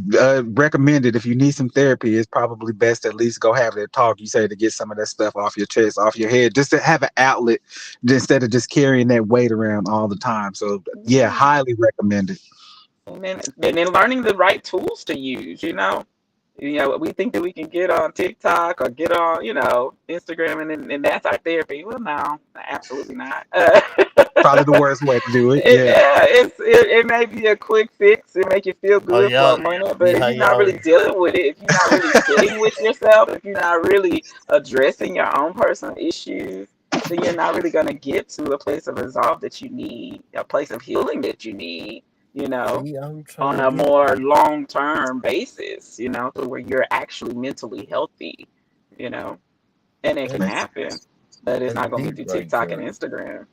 B: recommended if you need some therapy, it's probably best at least go have that talk. You say to get some of that stuff off your chest, off your head, just to have an outlet instead of just carrying that weight around all the time. So yeah,
C: yeah.
B: highly recommended.
C: And then learning the right tools to use, we think that we can get on TikTok or get on, Instagram, and that's our therapy. Well, no, absolutely not.
B: Probably the worst way to do it. Yeah.
C: Yeah, it may be a quick fix. It make you feel
A: oh
C: good for
A: y'all,
C: a minute, but if
A: yeah,
C: you're not really
A: y'all.
C: dealing with it, if you're not really sitting with yourself, if you're not really addressing your own personal issues, then you're not really gonna get to a place of resolve that you need, a place of healing that you need,
A: See, I'm trying
C: on
A: to
C: a
A: get
C: more
A: there.
C: long-term basis, to where you're actually mentally healthy, you know, and it can
A: That's
C: happen, but it's
A: that's
C: not gonna be
A: deep
C: through
A: right
C: TikTok and
A: there.
C: Instagram.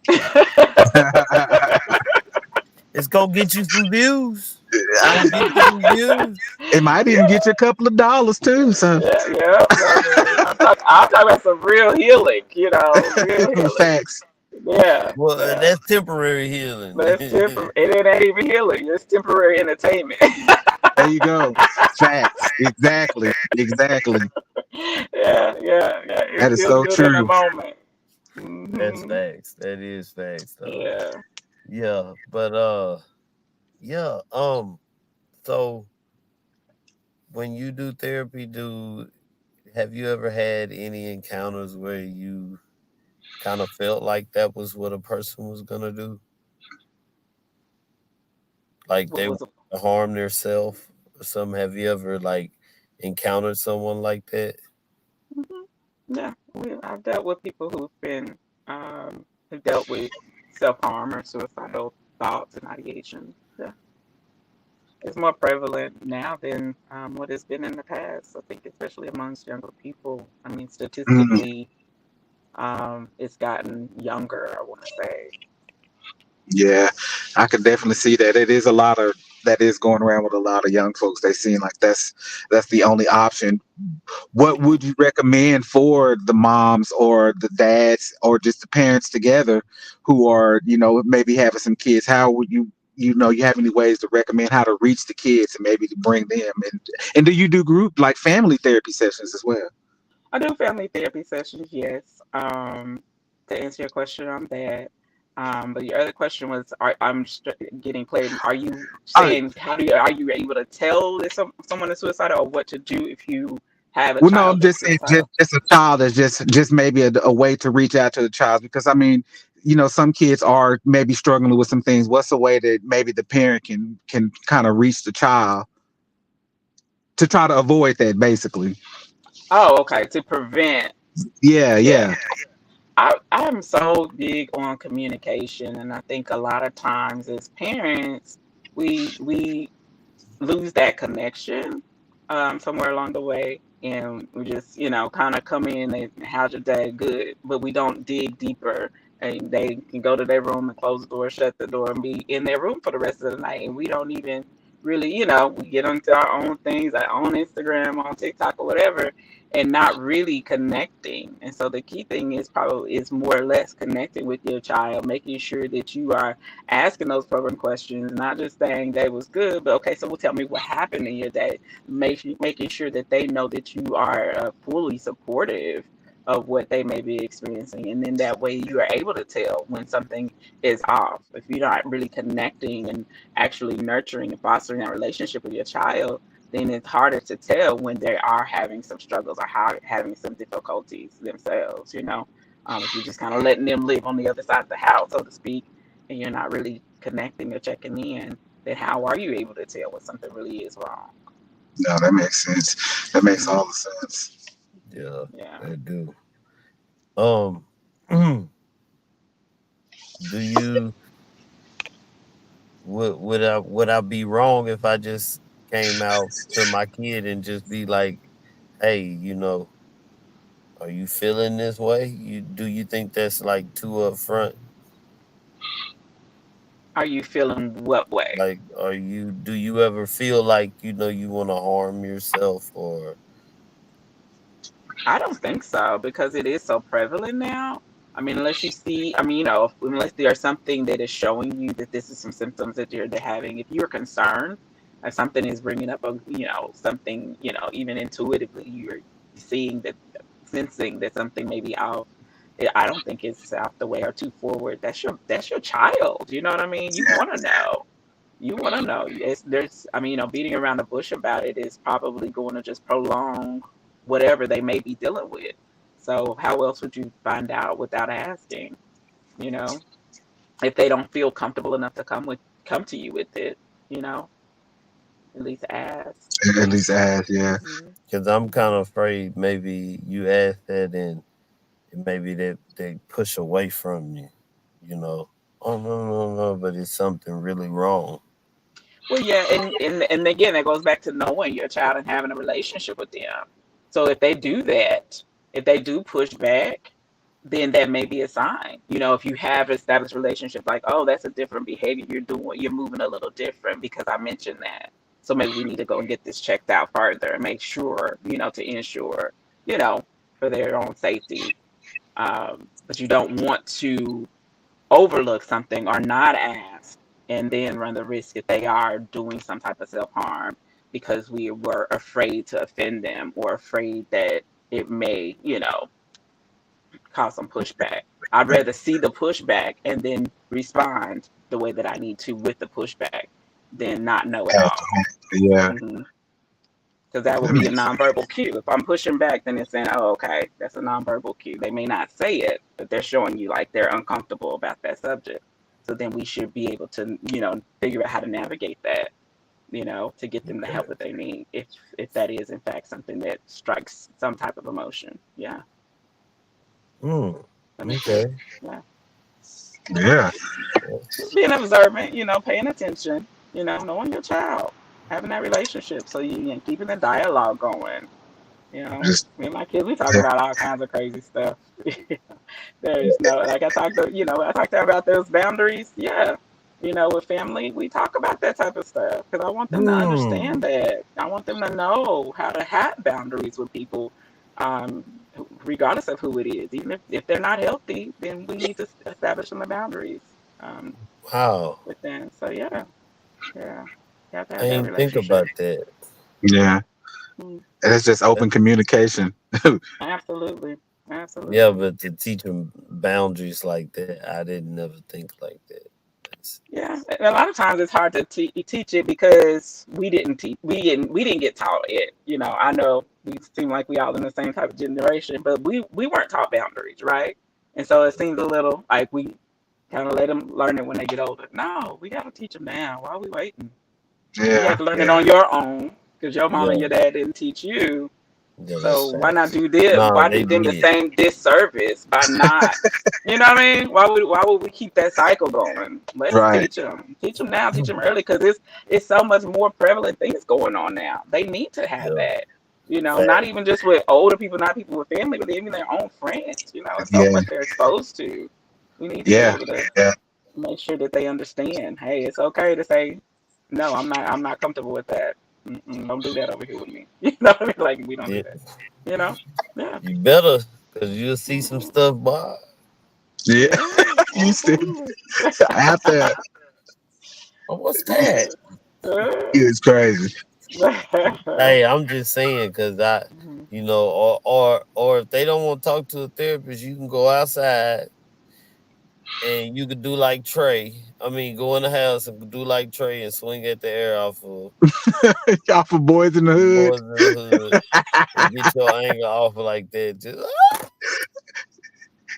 A: It's gonna get you some views. It's gonna get you some views.
B: It might even get you a couple of dollars too. So
C: Yeah, yeah. I mean, I'm talking about some real healing, real healing.
B: facts.
C: Yeah,
A: Well,
C: yeah.
A: that's temporary healing.
C: But it's temporary. It ain't even healing. It's temporary entertainment.
B: There you go. Facts. Exactly. Exactly.
C: Yeah, yeah, yeah. It
B: That is
C: feels
B: so
C: good in a
B: true.
C: moment.
A: That's
C: Hmm.
A: facts. That is facts, though.
C: Yeah.
A: Yeah, but yeah. So when you do therapy, have you ever had any encounters where you kind of felt like that was what a person was gonna do? Like
C: What
A: they
C: was
A: want to harm themselves or something? Have you ever like encountered someone like that?
C: hmm Yeah, I've dealt with people who've dealt with self-harm or suicidal thoughts and ideation. Yeah, it's more prevalent now than what it's been in the past. I think, especially amongst younger people. I mean,
B: Mm,
C: statistically, it's gotten younger, I want to say.
B: yeah, I could definitely see that. It is a lot of that is going around with a lot of young folks. They seem like that's the only option. What would you recommend for the moms or the dads or just the parents together who are, maybe having some kids? How would you have any ways to recommend how to reach the kids and maybe to bring them and do you do group like family therapy sessions as well?
C: I do family therapy sessions, yes. To answer your question on that. But your other question was, getting clarity. Are you
B: Oh,
C: saying are you able to tell if someone is suicidal, or what to do if you have a
B: well, no, I'm
C: child that's
B: just saying
C: suicidal?
B: just a child is just maybe a way to reach out to the child because I mean, some kids are maybe struggling with some things, what's a way that maybe the parent can kind of reach the child to try to avoid that, basically?
C: Oh, okay. To prevent
B: Yeah,
C: that.
B: yeah.
C: I'm so big on communication, and I think a lot of times as parents, we lose that connection somewhere along the way, and we just kind of come in and how's your day, good, but we don't dig deeper, and they can go to their room and close the door, shut the door, and be in their room for the rest of the night, and we don't even really, we get onto our own things, our own Instagram, on TikTok or whatever, and not really connecting. And so the key thing is probably is more or less connecting with your child, making sure that you are asking those probing questions, not just saying day was good, but okay, so well, tell me what happened in your day. Making sure that they know that you are fully supportive of what they may be experiencing. And then that way you are able to tell when something is off. If you're not really connecting and actually nurturing and fostering that relationship with your child, then it's harder to tell when they are having some struggles or having some difficulties themselves, if you're just kind of letting them live on the other side of the house, so to speak, and you're not really connecting or checking in, then how are you able to tell when something really is wrong?
B: No, that makes sense. That makes
C: Hmm.
B: all the sense.
A: Yeah,
C: Yeah.
A: I do. Um, do you would I be wrong if I just came out to my kid and just be like, "Hey, are you feeling this way? Do you think that's like too upfront?
C: Are you feeling what way?
A: Like, do you ever feel like you want to harm yourself or
C: I don't think so because it is so prevalent now. I mean, unless you see, I mean, unless there's something that is showing you that this is some symptoms that they're having. If you're concerned, if something is bringing up something, even intuitively, you're seeing that, sensing that something may be off. I don't think it's out the way or too forward. That's your child. You know what I mean? You want to know. You want to know. I mean, beating around the bush about it is probably going to just prolong whatever they may be dealing with. So how else would you find out without asking? You know, if they don't feel comfortable enough to come to you with it, you know, at least ask.
B: At least ask, yeah.
C: Mhm.
A: because I'm kind of afraid maybe you ask that and maybe they push away from you, you know. Oh no, no, no, but it's something really wrong.
C: Well, yeah, and again, that goes back to knowing your child and having a relationship with them. So if they do that, if they do push back, then that may be a sign. If you have established relationship, like, oh, that's a different behavior you're doing. You're moving a little different because I mentioned that. So maybe we need to go and get this checked out further and make sure, to ensure, you know, for their own safety. But you don't want to overlook something or not ask and then run the risk if they are doing some type of self-harm because we were afraid to offend them or afraid that it may, cause some pushback. I'd rather see the pushback and then respond the way that I need to with the pushback than not know at all.
B: Yeah,
C: Because that would
B: that
C: be a
B: makes
C: nonverbal cue. If I'm pushing back, then it's saying, oh, okay, that's a nonverbal cue. They may not say it, but they're showing you like they're uncomfortable about that subject. So then we should be able to, figure out how to navigate that, to get them the
A: Okay.
C: help that they need if that is in fact something that strikes some type of emotion. Yeah,
A: Mm,
C: that makes sense.
A: okay.
C: Yeah.
B: yeah.
C: Just
A: That's,
C: being observant, paying attention, knowing your child, having that relationship, so keeping the dialogue going.
B: Just
C: Me and my kids, we talk about all kinds of crazy stuff. There's no, like I talked about those boundaries. Yeah, with family, we talk about that type of stuff because I want them to understand
A: hmm.
C: that. I want them to know how to have boundaries with people, um, regardless of who it is. Even if they're not healthy, then we need to establish some boundaries. Um,
A: Wow.
C: with them. So yeah, yeah, you have to
A: I
C: have that
A: ain't think
C: relationship.
A: about that.
B: yeah.
C: Mm,
B: And it's just open communication.
C: absolutely,
A: Yeah,
C: absolutely.
A: but to teach them boundaries like that, I didn't never think like that. That's,
C: Yeah, and a lot of times it's hard to teach it because we didn't get taught it. I know we seem like we all in the same type of generation, but we weren't taught boundaries, right? And so it seems a little like Kind of let them learn it when they get older. No, we got to teach them now. Why are we waiting? You
B: Yeah.
C: have to learn it on your own because your mom and
A: Yeah,
C: your dad didn't teach you.
A: yeah,
C: So
A: that's
C: why not
A: facts.
C: do this?
A: No,
C: Why
A: they
C: do them the
A: need it.
C: same disservice by not? You know what I mean? Why would we keep that cycle going? Let's
B: Right.
C: teach them now, teach them early because it's so much more prevalent things going on now. They need to have
A: Yeah,
C: that. You know, not
A: facts.
C: even just with older people, not people with family, but even their own friends. You know, it's so
B: Yeah.
C: much they're exposed to. We need to be
B: Yeah.
C: able to
B: Yeah.
C: make sure that they understand. Hey, it's okay to say no. I'm not comfortable with that. Don't do that over here with me. You know what I mean? Like we don't do
A: Yeah,
C: that. You know? Yeah.
A: you better, cause you'll see some stuff, boy.
B: Yeah.
C: Yeah.
B: You said
C: Absolutely.
B: after
A: Oh, what's that?
B: it's crazy.
A: Hey, I'm just saying, cause
C: Mhm.
A: or if they don't want to talk to a therapist, you can go outside and you could do like Trey. I mean, go in the house and do like Trey and swing at the air off of
B: Y'all for boys in the hood.
A: boys in the hood and get your anger off like that. Just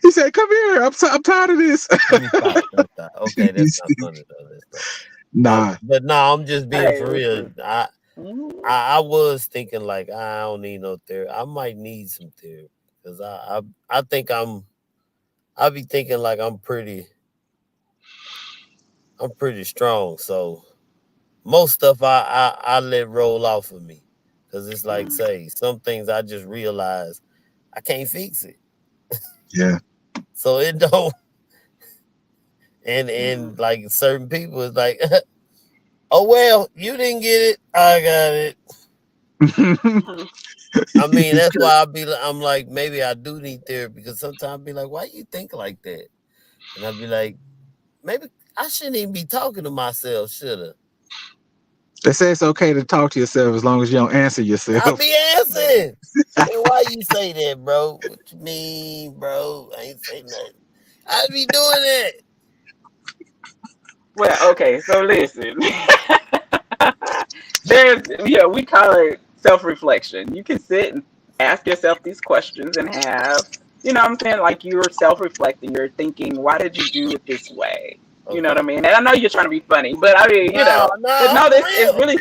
B: He said, "Come here. I'm tired of this."
A: let me stop. Let me stop. Okay,
B: You
A: that's not
B: see?
A: funny though. That's not.
B: Nah.
A: But no, I'm just being
C: Hey,
A: for real.
C: listen.
A: I
C: Mhm.
A: I, I was thinking like I don't need no therapy. I might need some therapy because I think I be thinking like I'm pretty strong. So most stuff I let roll off of me because it's like
C: Mhm.
A: say some things I just realize I can't fix it.
B: Yeah.
A: So it don't
C: Mhm.
A: and like certain people it's like oh well you didn't get it I got it.
C: Mhm.
A: I mean
B: It's
A: that's
B: crazy.
A: why I'm like maybe I do need therapy because sometimes I be like why you think like that and I'd be like maybe I shouldn't even be talking to myself should I?
B: They say it's okay to talk to yourself as long as you don't answer
A: I
B: yourself.
A: be answering. Man, why you say that, bro? What you mean, bro? I ain't say nothing. I be doing that.
C: Well, okay, so listen. We call it self-reflection. You can sit and ask yourself these questions and have, you know what I'm saying, like you're self-reflecting, you're thinking, why did you do it this way? You know what I
A: Okay.
C: mean? And I know you're trying to be funny, but I mean,
A: No,
C: but
A: no, I'm
C: no,
A: for
C: this is
A: real.
C: really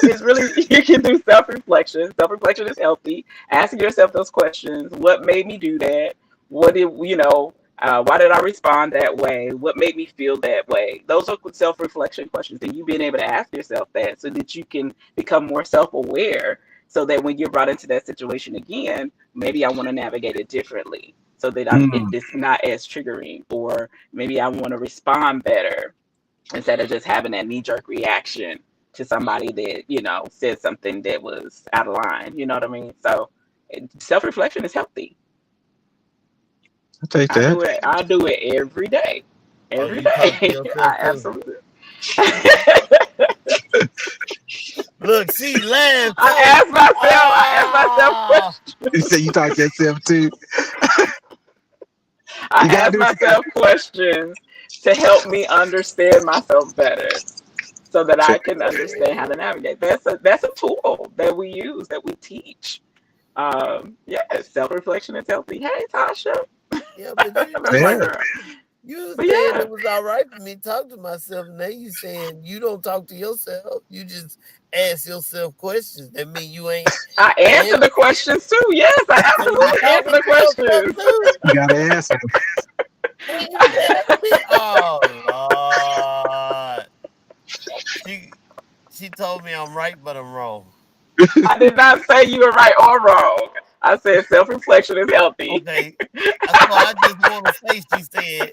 C: it's really you can do self-reflection. Self-reflection is healthy. Asking yourself those questions, what made me do that? What did why did I respond that way? What made me feel that way? Those are self-reflection questions, and you being able to ask yourself that so that you can become more self-aware, so that when you're brought into that situation again, maybe I want to navigate it differently, so that
B: Mm.
C: it's not as triggering, or maybe I want to respond better instead of just having that knee-jerk reaction to somebody that said something that was out of line. You know what I mean? So self-reflection is healthy.
B: I take that.
C: I do it every day.
A: Oh,
C: Every
A: you talk to
C: day.
A: yourself
C: I
A: too.
C: absolutely.
A: Look, she laughed
C: I
A: too.
C: ask myself. I ask myself
A: Ah,
B: You
C: questions.
B: say you talk to yourself too.
C: I
B: You gotta
C: ask
B: do it.
C: myself questions to help me understand myself better, so that I can understand how to navigate. That's a tool that we use, that we teach. Yeah, self reflection is healthy. Hey, Tasha,
A: yeah, but
C: that's my
B: Yeah.
C: girl.
A: you
C: But
A: saying
C: yeah,
A: it was all right for me to talk to myself. Now you saying you don't talk to yourself. You just ask yourself questions. That mean you ain't
C: I answer
A: and
C: the questions too. Yes, I
A: so you
C: absolutely answer
A: talking
C: the
A: to yourself
C: questions.
A: too.
B: You gotta answer.
A: Man, you telling me? Oh Lord. She she told me I'm right, but I'm wrong.
C: I did not say you were right or wrong. I said self reflection is healthy.
A: Okay. So I just want to say she said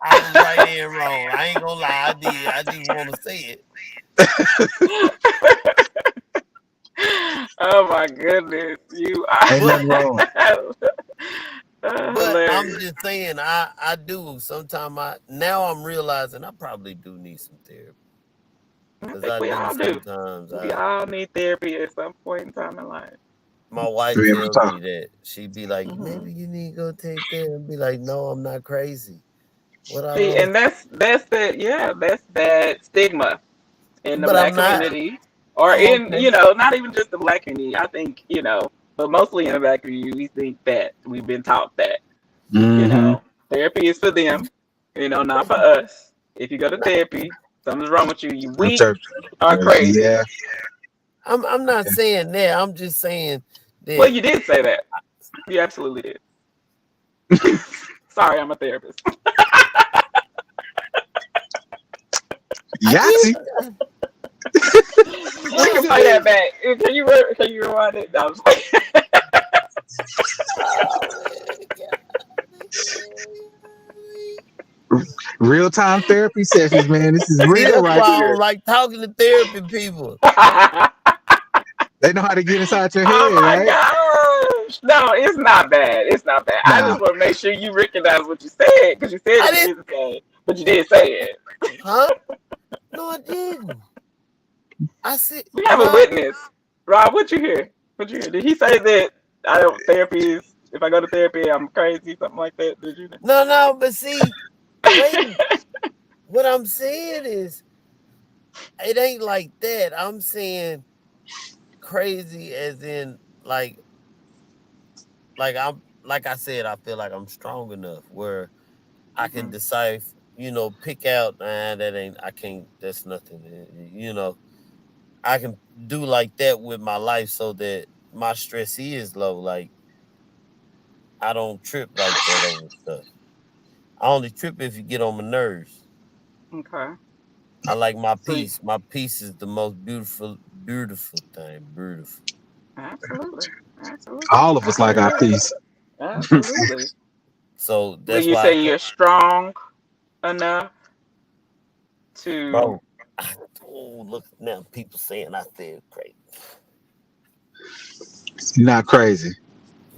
A: I was right and wrong. I ain't gonna lie, I did. I just want to say it.
C: Oh my goodness, you are
B: Ain't
A: But
B: nothing wrong.
A: but I'm
C: hilarious.
A: just saying I do. Sometimes I now I'm realizing I probably do need some therapy.
C: I
A: Cause
C: think
A: I
C: we
A: do
C: all do.
A: sometimes
C: We all need therapy at some point in time in life.
A: my wife
B: Three every
A: tells
B: time.
A: me that. She be like,
C: Hmm.
A: maybe you need to go take therapy. And be like, no, I'm not crazy. What I
C: See,
A: lost
C: and that's that stigma in the
A: but I'm
C: black
A: not.
C: community, or
A: I'm
C: in
A: okay.
C: not even just the black community. I think but mostly in the black community, we think that we've been taught that
B: Mm-hmm.
C: therapy is for them. Not for us. If you go to therapy, something's wrong with you. You
B: I'm
C: weak
B: church.
C: or crazy.
B: Yeah.
A: I'm not saying that. I'm just saying
C: Well,
A: that
C: you did say that. You absolutely did. Sorry, I'm a therapist.
A: I did.
B: Yahtzee.
C: We can play that back. Can you rewind it? No, I'm just like,
B: Real time therapy sessions, man. This is
A: See,
B: real
A: that's
B: right
A: why I don't
B: here.
A: like talking to therapy people.
B: They know how to get inside your
C: oh
B: head,
C: my
B: right?
C: gosh. No, it's not bad. It's not bad. I
B: Nah.
C: just want to make sure you recognize what you said because you said
A: I
C: it, but
A: didn't,
C: didn't say it. But you did say it.
A: huh? No, I didn't. I said,
C: We have a
A: Rob.
C: witness. Rob, what you hear? What you hear? Did he say that I don't therapy is if I go to therapy I'm crazy, something like that? Did you?
A: No, but see, wait. What I'm saying is, it ain't like that. I'm saying crazy as in like I said, I feel like I'm strong enough where I can decide, pick out, that ain't, I can't, that's nothing, I can do like that with my life so that my stress is low. Like, I don't trip like that over stuff. I only trip if you get on my nerves.
C: Okay.
A: I like my
C: So
A: peace. My peace is the most beautiful thing. Beautiful.
C: absolutely. Absolutely.
B: All of
C: I
B: us like our
C: agree.
B: piece.
C: Absolutely.
A: So
C: But
A: that's
C: you
A: why I
C: saying
A: can't,
C: you're strong enough to
A: bro. Oh, look now, people saying I said crazy.
B: You're not crazy.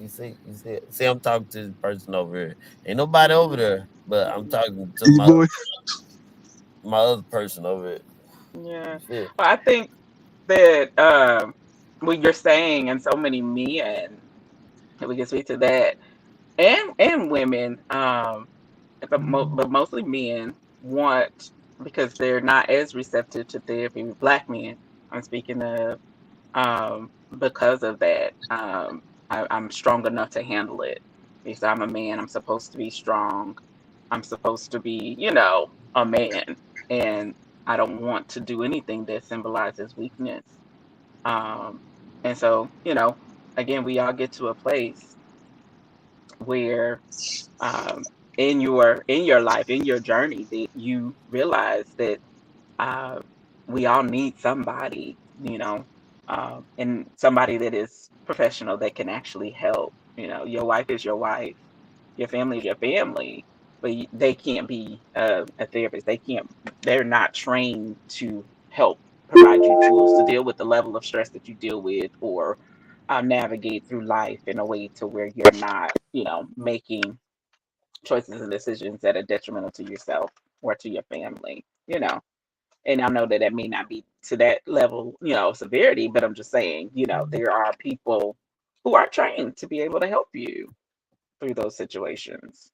A: See, I'm talking to the person over here. Ain't nobody over there, but I'm talking to
B: These boys.
A: my other person over here.
C: yeah.
A: You feel?
C: Well, I think that what you're saying and so many men, and we can speak to that, and women, but mostly men want because they're not as receptive to therapy. Black men, I'm speaking of, because of that. I'm strong enough to handle it because I'm a man. I'm supposed to be strong. I'm supposed to be, a man, and I don't want to do anything that symbolizes weakness. Um, and so, again, we all get to a place where um, in your life, in your journey, that you realize that uh, we all need somebody, and somebody that is professional that can actually help. Your wife is your wife, your family is your family, but they can't be a therapist. They're not trained to help provide you tools to deal with the level of stress that you deal with or navigate through life in a way to where you're not, making choices and decisions that are detrimental to yourself or to your family, And I know that that may not be to that level, severity, but I'm just saying, there are people who are trained to be able to help you through those situations,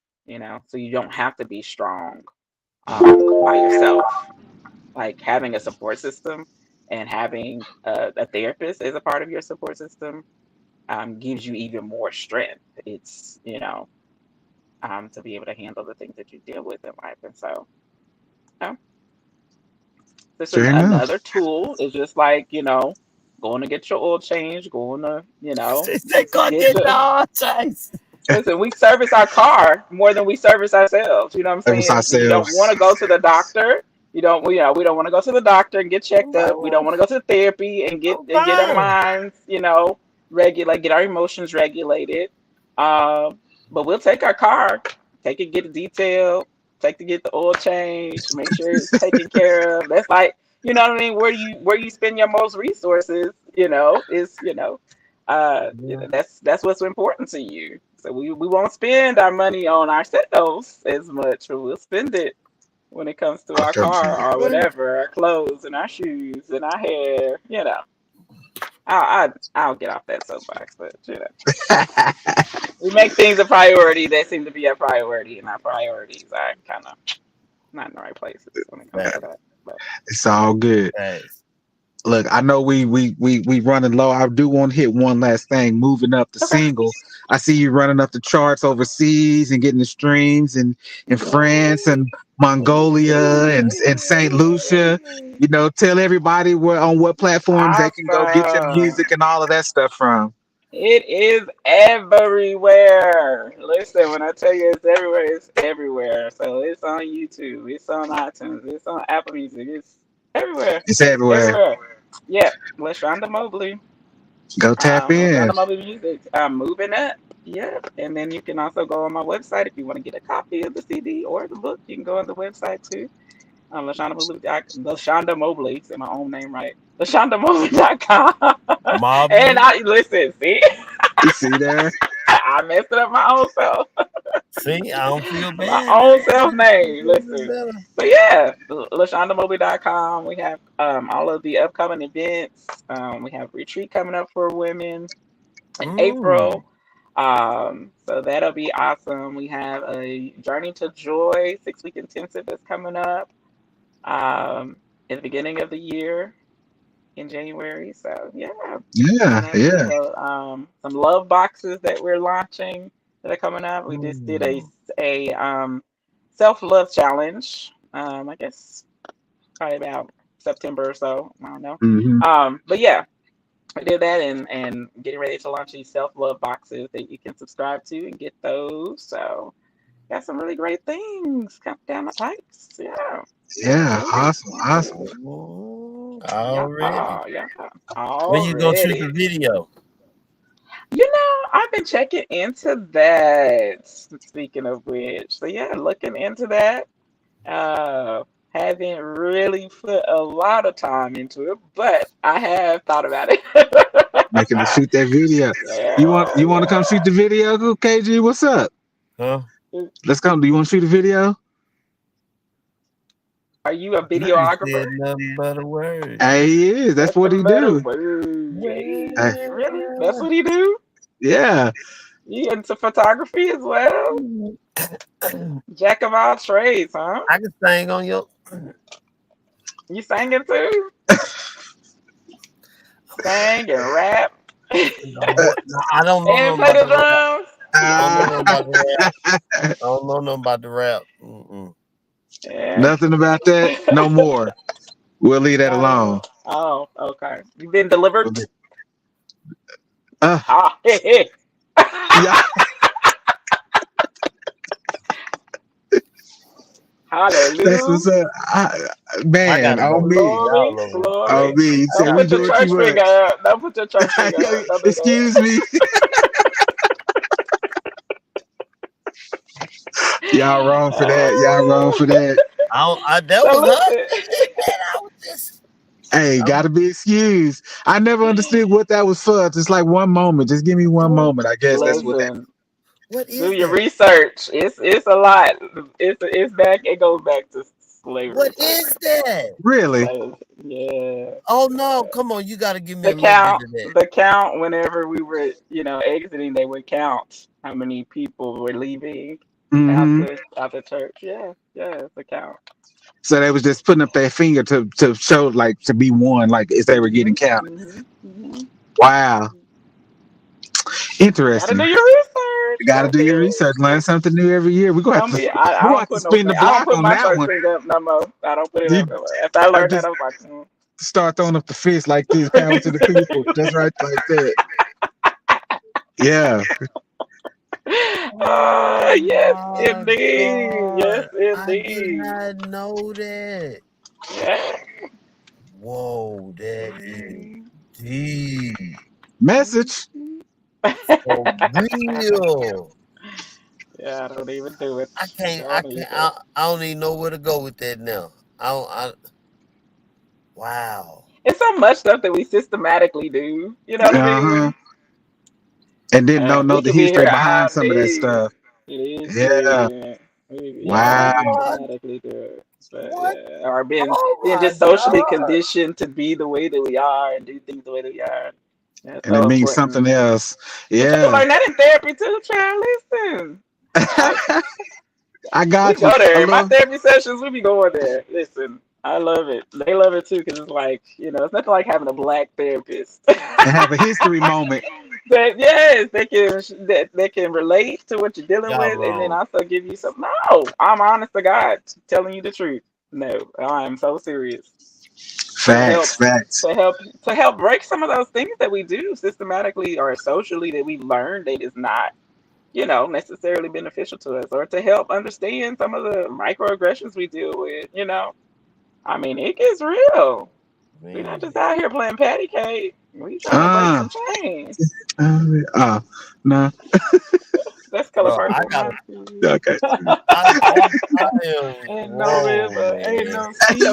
C: so you don't have to be strong by yourself. Like having a support system and having a therapist as a part of your support system gives you even more strength. It's, to be able to handle the things that you deal with in life. And so, yeah, this is
B: Fair enough.
C: another tool. It's just like, going to get your oil change, going to,
A: They gonna
C: get
A: get the
C: your.
A: hard chase.
C: Listen, we service our car more than we service ourselves. You know what I'm
B: Service
C: saying? You don't want to
B: ourselves.
C: go to the doctor. We don't want to go to the doctor and get checked
A: Nobody
C: up. We don't
A: want
C: want to go to therapy and get our
A: nobody.
C: minds, regulate, get our emotions regulated. But we'll take our car, take it, get it detailed, take to get the oil change, make sure it's taken care of. That's like, you know what I mean? Where you spend your most resources, is
A: Yeah.
C: that's what's important to you. So we won't spend our money on ourselves as much, but we'll spend it when it comes to our
B: Most
C: car
B: definitely.
C: or whatever, our clothes and our shoes and our hair. I'll get off that soapbox, but we make things a priority that seem to be a priority, and our priorities are kind of not in the right places when it comes to that. But
B: It's all good.
A: Facts.
B: Look, I know we running low. I do want to hit one last thing. Moving up the
C: Okay.
B: single, I see you running up the charts overseas and getting the streams in France
C: Yay.
B: and Mongolia and Saint Lucia.
C: Yay.
B: You know, tell everybody where on what platforms they can go get your
C: Awesome.
B: music and all of that stuff from.
C: It is everywhere. Listen, when I tell you it's everywhere, it's everywhere. So it's on YouTube, it's on iTunes, it's on Apple Music, it's everywhere.
B: It's everywhere.
C: Everywhere. Yeah. Lashonda Mobley.
B: Go tap in.
C: Lashonda Mobley Music. I'm moving up. Yeah. And then you can also go on my website if you want to get a copy of the CD or the book. You can go on the website too. Lashonda Mobley, say my own name right. LashondaMobley.com. And
A: Mobley.
C: I listen, see,
B: You see there?
C: I messed it up my own self.
A: See, I don't feel
C: My
A: bad.
C: own self name.
A: Feel
C: Listen.
A: better.
C: But yeah, LashondaMobley.com. We have all of the upcoming events. We have retreat coming up for women in April. So that'll be awesome. We have a Journey to Joy 6-week intensive that's coming up in the beginning of the year in January. So yeah,
B: Yeah,
C: we
B: yeah.
C: have some love boxes that we're launching that are coming up. We just did
A: Mm.
C: a self-love challenge. I guess probably about September or so. I don't know.
B: Hmm.
C: But yeah, we did that and getting ready to launch these self-love boxes that you can subscribe to and get those. So got some really great things coming down the pipes. Yeah.
B: Yeah, awesome, awesome.
C: Yeah.
A: Already.
C: Yeah.
A: When you gonna shoot the
C: Already.
A: video?
C: You know, I've been checking into that. Speaking of which, so yeah, looking into that. Haven't really put a lot of time into it, but I have thought about it.
B: Making to shoot that video.
C: Yeah,
B: You want to come shoot the video, KG? What's up?
A: Huh?
C: yeah.
B: Let's come. Do you want to shoot a video?
C: Are you a
A: You ain't
C: videographer?
A: said nothing but a word.
B: Hey, he is. That's what he
C: Nothing but a
B: do.
C: word.
B: Hey,
C: Hey, really? That's what he do?
B: yeah.
C: You into photography as well? Jack of all trades, huh?
A: I can sing on your.
C: You singing too? Sang and rap
A: No, I don't know
C: and
A: nothing
C: play
A: about
C: the
A: the rap.
C: drums.
A: I don't know
B: Ah,
A: nothing about the rap. I don't know nothing about the rap.
C: Yeah.
B: nothing about that. No more. We'll leave that alone.
C: Oh, okay. You been delivered?
B: Uh,
C: Ah, hey, hey.
B: yeah. That's
C: Hallelujah.
B: what's up.
A: I
B: Man,
A: gotta
B: on
A: go.
B: me.
C: Glory,
A: Y'all over.
C: glory.
B: On me. You said
C: Don't
B: we
C: put your
B: doing too
C: church finger
B: much.
C: up. Don't put your church finger up. Don't do
B: Excuse me. Y'all wrong for that. Y'all wrong for that.
A: That
C: So
A: was her.
C: listen.
A: Man, I was just.
B: Hey, gotta be excused. I never understood what that was for. Just like one moment. Just give me one moment. I guess that's what that.
C: Listen.
A: What
C: Do
A: is
C: your
A: that?
C: research. It's a lot. It's back. It goes back to slavery
A: What
C: time.
A: is that?
B: Really?
C: Yeah.
A: Oh no! Come on, you gotta give me
C: The
A: a little bit
C: count.
A: of that.
C: The count. Whenever we were, exiting, they would count how many people were leaving
B: Mm-hmm.
C: after church. Yeah. Yeah. It's a count.
B: So they was just putting up their finger to show like to be one, like as they were getting
C: Mhm.
B: counted.
C: Mhm. Mhm.
B: Wow.
C: Gotta do
B: Interesting.
C: your research.
B: You gotta do your research. Learn something new every year. We're gonna have
C: Don't
B: to
C: be. I
B: we're gonna
C: don't
B: have to
C: put no
B: spin the
C: finger. I don't
B: block
C: put
B: on
C: my
B: that
C: church
B: one.
C: finger up no more. I don't put it
B: You
C: up no more. After I
B: I
C: learned that,
B: just
C: I was like,
B: start throwing up the fist like this, power to the people. Just right like that. Yeah.
A: Oh
C: Yes,
A: my
C: indeed. Yes,
A: god! I did
C: indeed.
A: not know that.
C: Yeah.
A: Whoa, that is
C: Mhm.
A: deep
B: Message.
A: for real.
C: Yeah, I don't even do it.
A: I can't. I
C: Don't
A: can't.
C: even.
A: I don't even know where to go with that now. I don't. Wow.
C: It's so much stuff that we systematically do. You know what I
B: Uh-huh.
C: mean?
B: And didn't know
C: We
B: the
C: could be
B: history
C: here
B: behind
C: all
B: some of that
C: day.
B: stuff.
C: It is
B: Yeah.
C: true. Yeah, we
B: Wow.
A: What?
C: systematically do it. But
A: What?
C: yeah, or
A: Oh
C: being
A: my
C: just socially
A: god!
C: conditioned to be the way that we are and do things the way that we are. That's
B: And it
C: so
B: means something
C: important.
B: else.
C: But y'all
B: Yeah.
C: learn that in therapy too, child. Listen, I,
B: I
C: we
B: got you.
C: go
B: I
C: there. In my
B: love
C: therapy sessions, we be going there. Listen, I love it. They love it too because it's like, it's nothing like having a black therapist.
B: And have a history moment.
C: That yes, they can relate to what you're dealing
A: Y'all
C: with, and then
A: wrong.
C: also give you some. No, I'm honest to God, telling you the truth. No, I'm so serious to help
B: Facts, facts.
C: to help break some of those things that we do systematically or socially that we learn that is not necessarily beneficial to us, or to help understand some of the microaggressions we deal with. I mean, it gets real. We're not just
A: Man.
C: out here playing patty cake. We trying to break
B: Uh,
C: some chains.
B: no.
C: That's color
A: Bro, I
C: purple.
A: gotta
C: Not you.
B: Okay.
A: I am
C: Ain't no
A: whoa,
C: river, ain't
A: man.
C: no sea.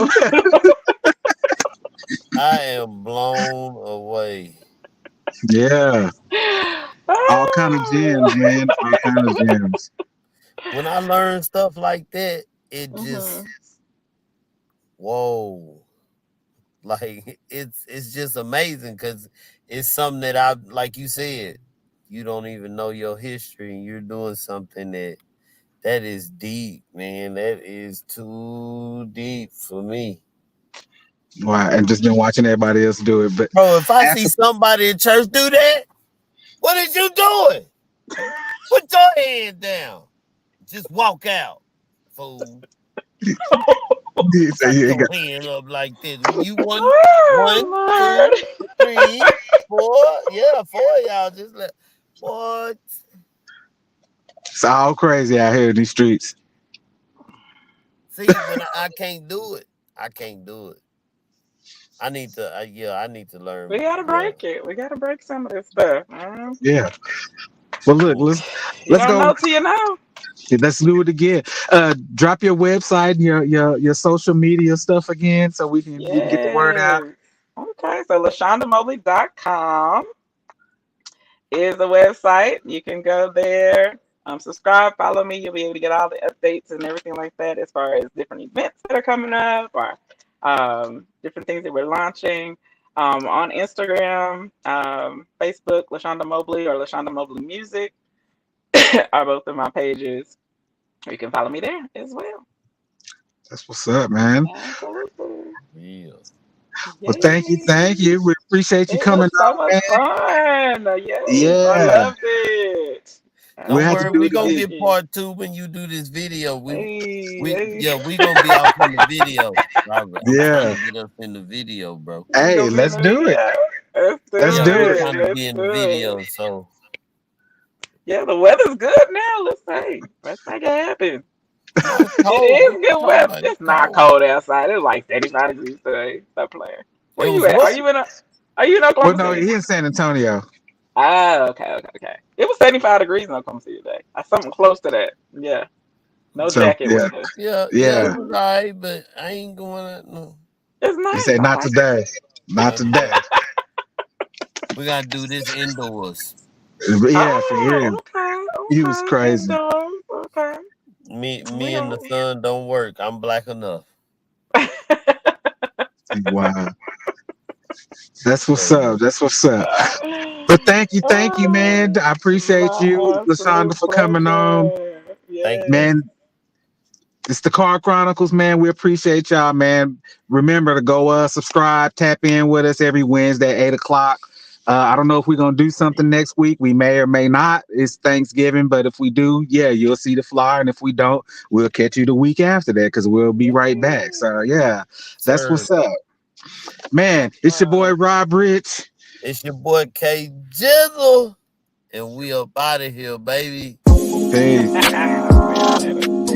A: I am blown away.
B: Yeah. All kind of gems,
C: Oh.
B: man. All kind of gems.
A: When I learn stuff like that, it just
C: Mhm.
A: whoa. Like it's just amazing because it's something that I like you said, you don't even know your history and you're doing something that is deep, man. That is too deep for me.
B: Wow. And just been watching everybody else do it. But
A: Bro, if I see
B: as
A: somebody in church do that, what is you doing? Put your hand down. Just walk out, fool.
B: so
A: Got
B: you ain't
A: your
B: got,
A: hand up like this. You one,
C: Oh,
A: two,
C: Lord.
A: 3, 4. Yeah, 4 of y'all just let what?
B: it's all crazy out here in these streets.
A: See, but I can't do it. I can't do it. I need to. Yeah, I need to
C: We
A: learn.
C: gotta
A: Yeah.
C: break it. We gotta break some of this stuff.
B: Yeah. Well, look,
A: Mm.
C: You
B: let's
C: don't
B: go.
C: know till you know.
B: Let's do it again. Drop your website and your social media stuff again, so we can get the word out.
C: Yes. Okay, so LashondaMobley.com is the website. You can go there, subscribe, follow me. You'll be able to get all the updates and everything like that as far as different events that are coming up, or different things that we're launching. On Instagram, Facebook, Lashonda Mobley or Lashonda Mobley Music are both of my pages. You can follow me there as well.
B: That's what's up, man.
C: Absolutely.
A: Yeah.
B: Well,
C: Yay.
B: thank you. We appreciate you
C: It
B: coming
C: was so
B: on,
C: much
B: man.
C: fun. Yes, I
B: Yeah,
C: loved it.
B: we
A: Don't
B: have to
A: worry,
B: do
A: we
B: it
A: gonna
B: again.
A: get
C: Absolutely.
A: part 2 when you do this video.
C: Hey,
A: We
C: hey.
A: yeah, we gonna be out in the video. I'm trying
B: Yeah.
A: to get us in the video, bro.
C: We
B: Hey,
C: gonna be in
B: let's
C: the
B: do it.
C: video. Let's do
B: Let's
A: Yeah,
B: do
A: we
B: it.
C: it.
A: trying to
C: Let's
A: be in the
C: do it.
A: video. So
C: Yeah, the weather's good now. Let's make it happen.
A: no, it's
C: It
A: cold. What
C: is
A: you
C: good
A: talking
C: weather.
A: about? It's
C: It's not
A: cold.
C: cold outside. It's like 75 degrees today. Stop playing.
A: It
C: Where you
A: was
C: at? Are
A: what?
C: you in
B: Well,
C: Oklahoma
B: no,
C: City?
B: he in San Antonio.
C: Ah, okay, okay, okay. It was 75 degrees in Oklahoma City today. Something close to that. Yeah. No
B: So
C: jacket
B: yeah,
C: weather.
A: Yeah, it
B: yeah.
A: was alright, but I ain't going out. No,
C: It's
B: He
C: nice.
B: said
C: I
B: not
C: like it.
B: today, not
A: not
B: today.
A: today. We gotta do this indoors.
B: But yeah, for real.
C: Oh, okay,
B: He was
C: okay.
B: crazy.
C: Indoors. Okay. We
A: Me and the
C: don't.
A: sun don't work. I'm black enough.
B: Wow, that's what's
A: So
B: up. That's what's up. But thank you, man.
C: Oh,
B: I appreciate you,
C: my
B: Lashonda,
C: absolute
B: for coming on,
C: pleasure.
A: thank you.
C: Yes.
B: man. It's the Car Chronicles, man. We appreciate y'all, man. Remember to go subscribe, tap in with us every Wednesday at 8 o'clock. I don't know if we're gonna do something next week. We may or may not. It's Thanksgiving, but if we do, yeah, you'll see the flyer. And if we don't, we'll catch you the week after that because we'll be right back.
C: Yes.
B: So yeah, that's
A: Sir,
B: what's up. Man, it's your boy
C: Awesome.
B: Rob Rich.
A: it's your boy K Jizzle, and we up out of here, baby.
B: Peace.
C: See y'all later.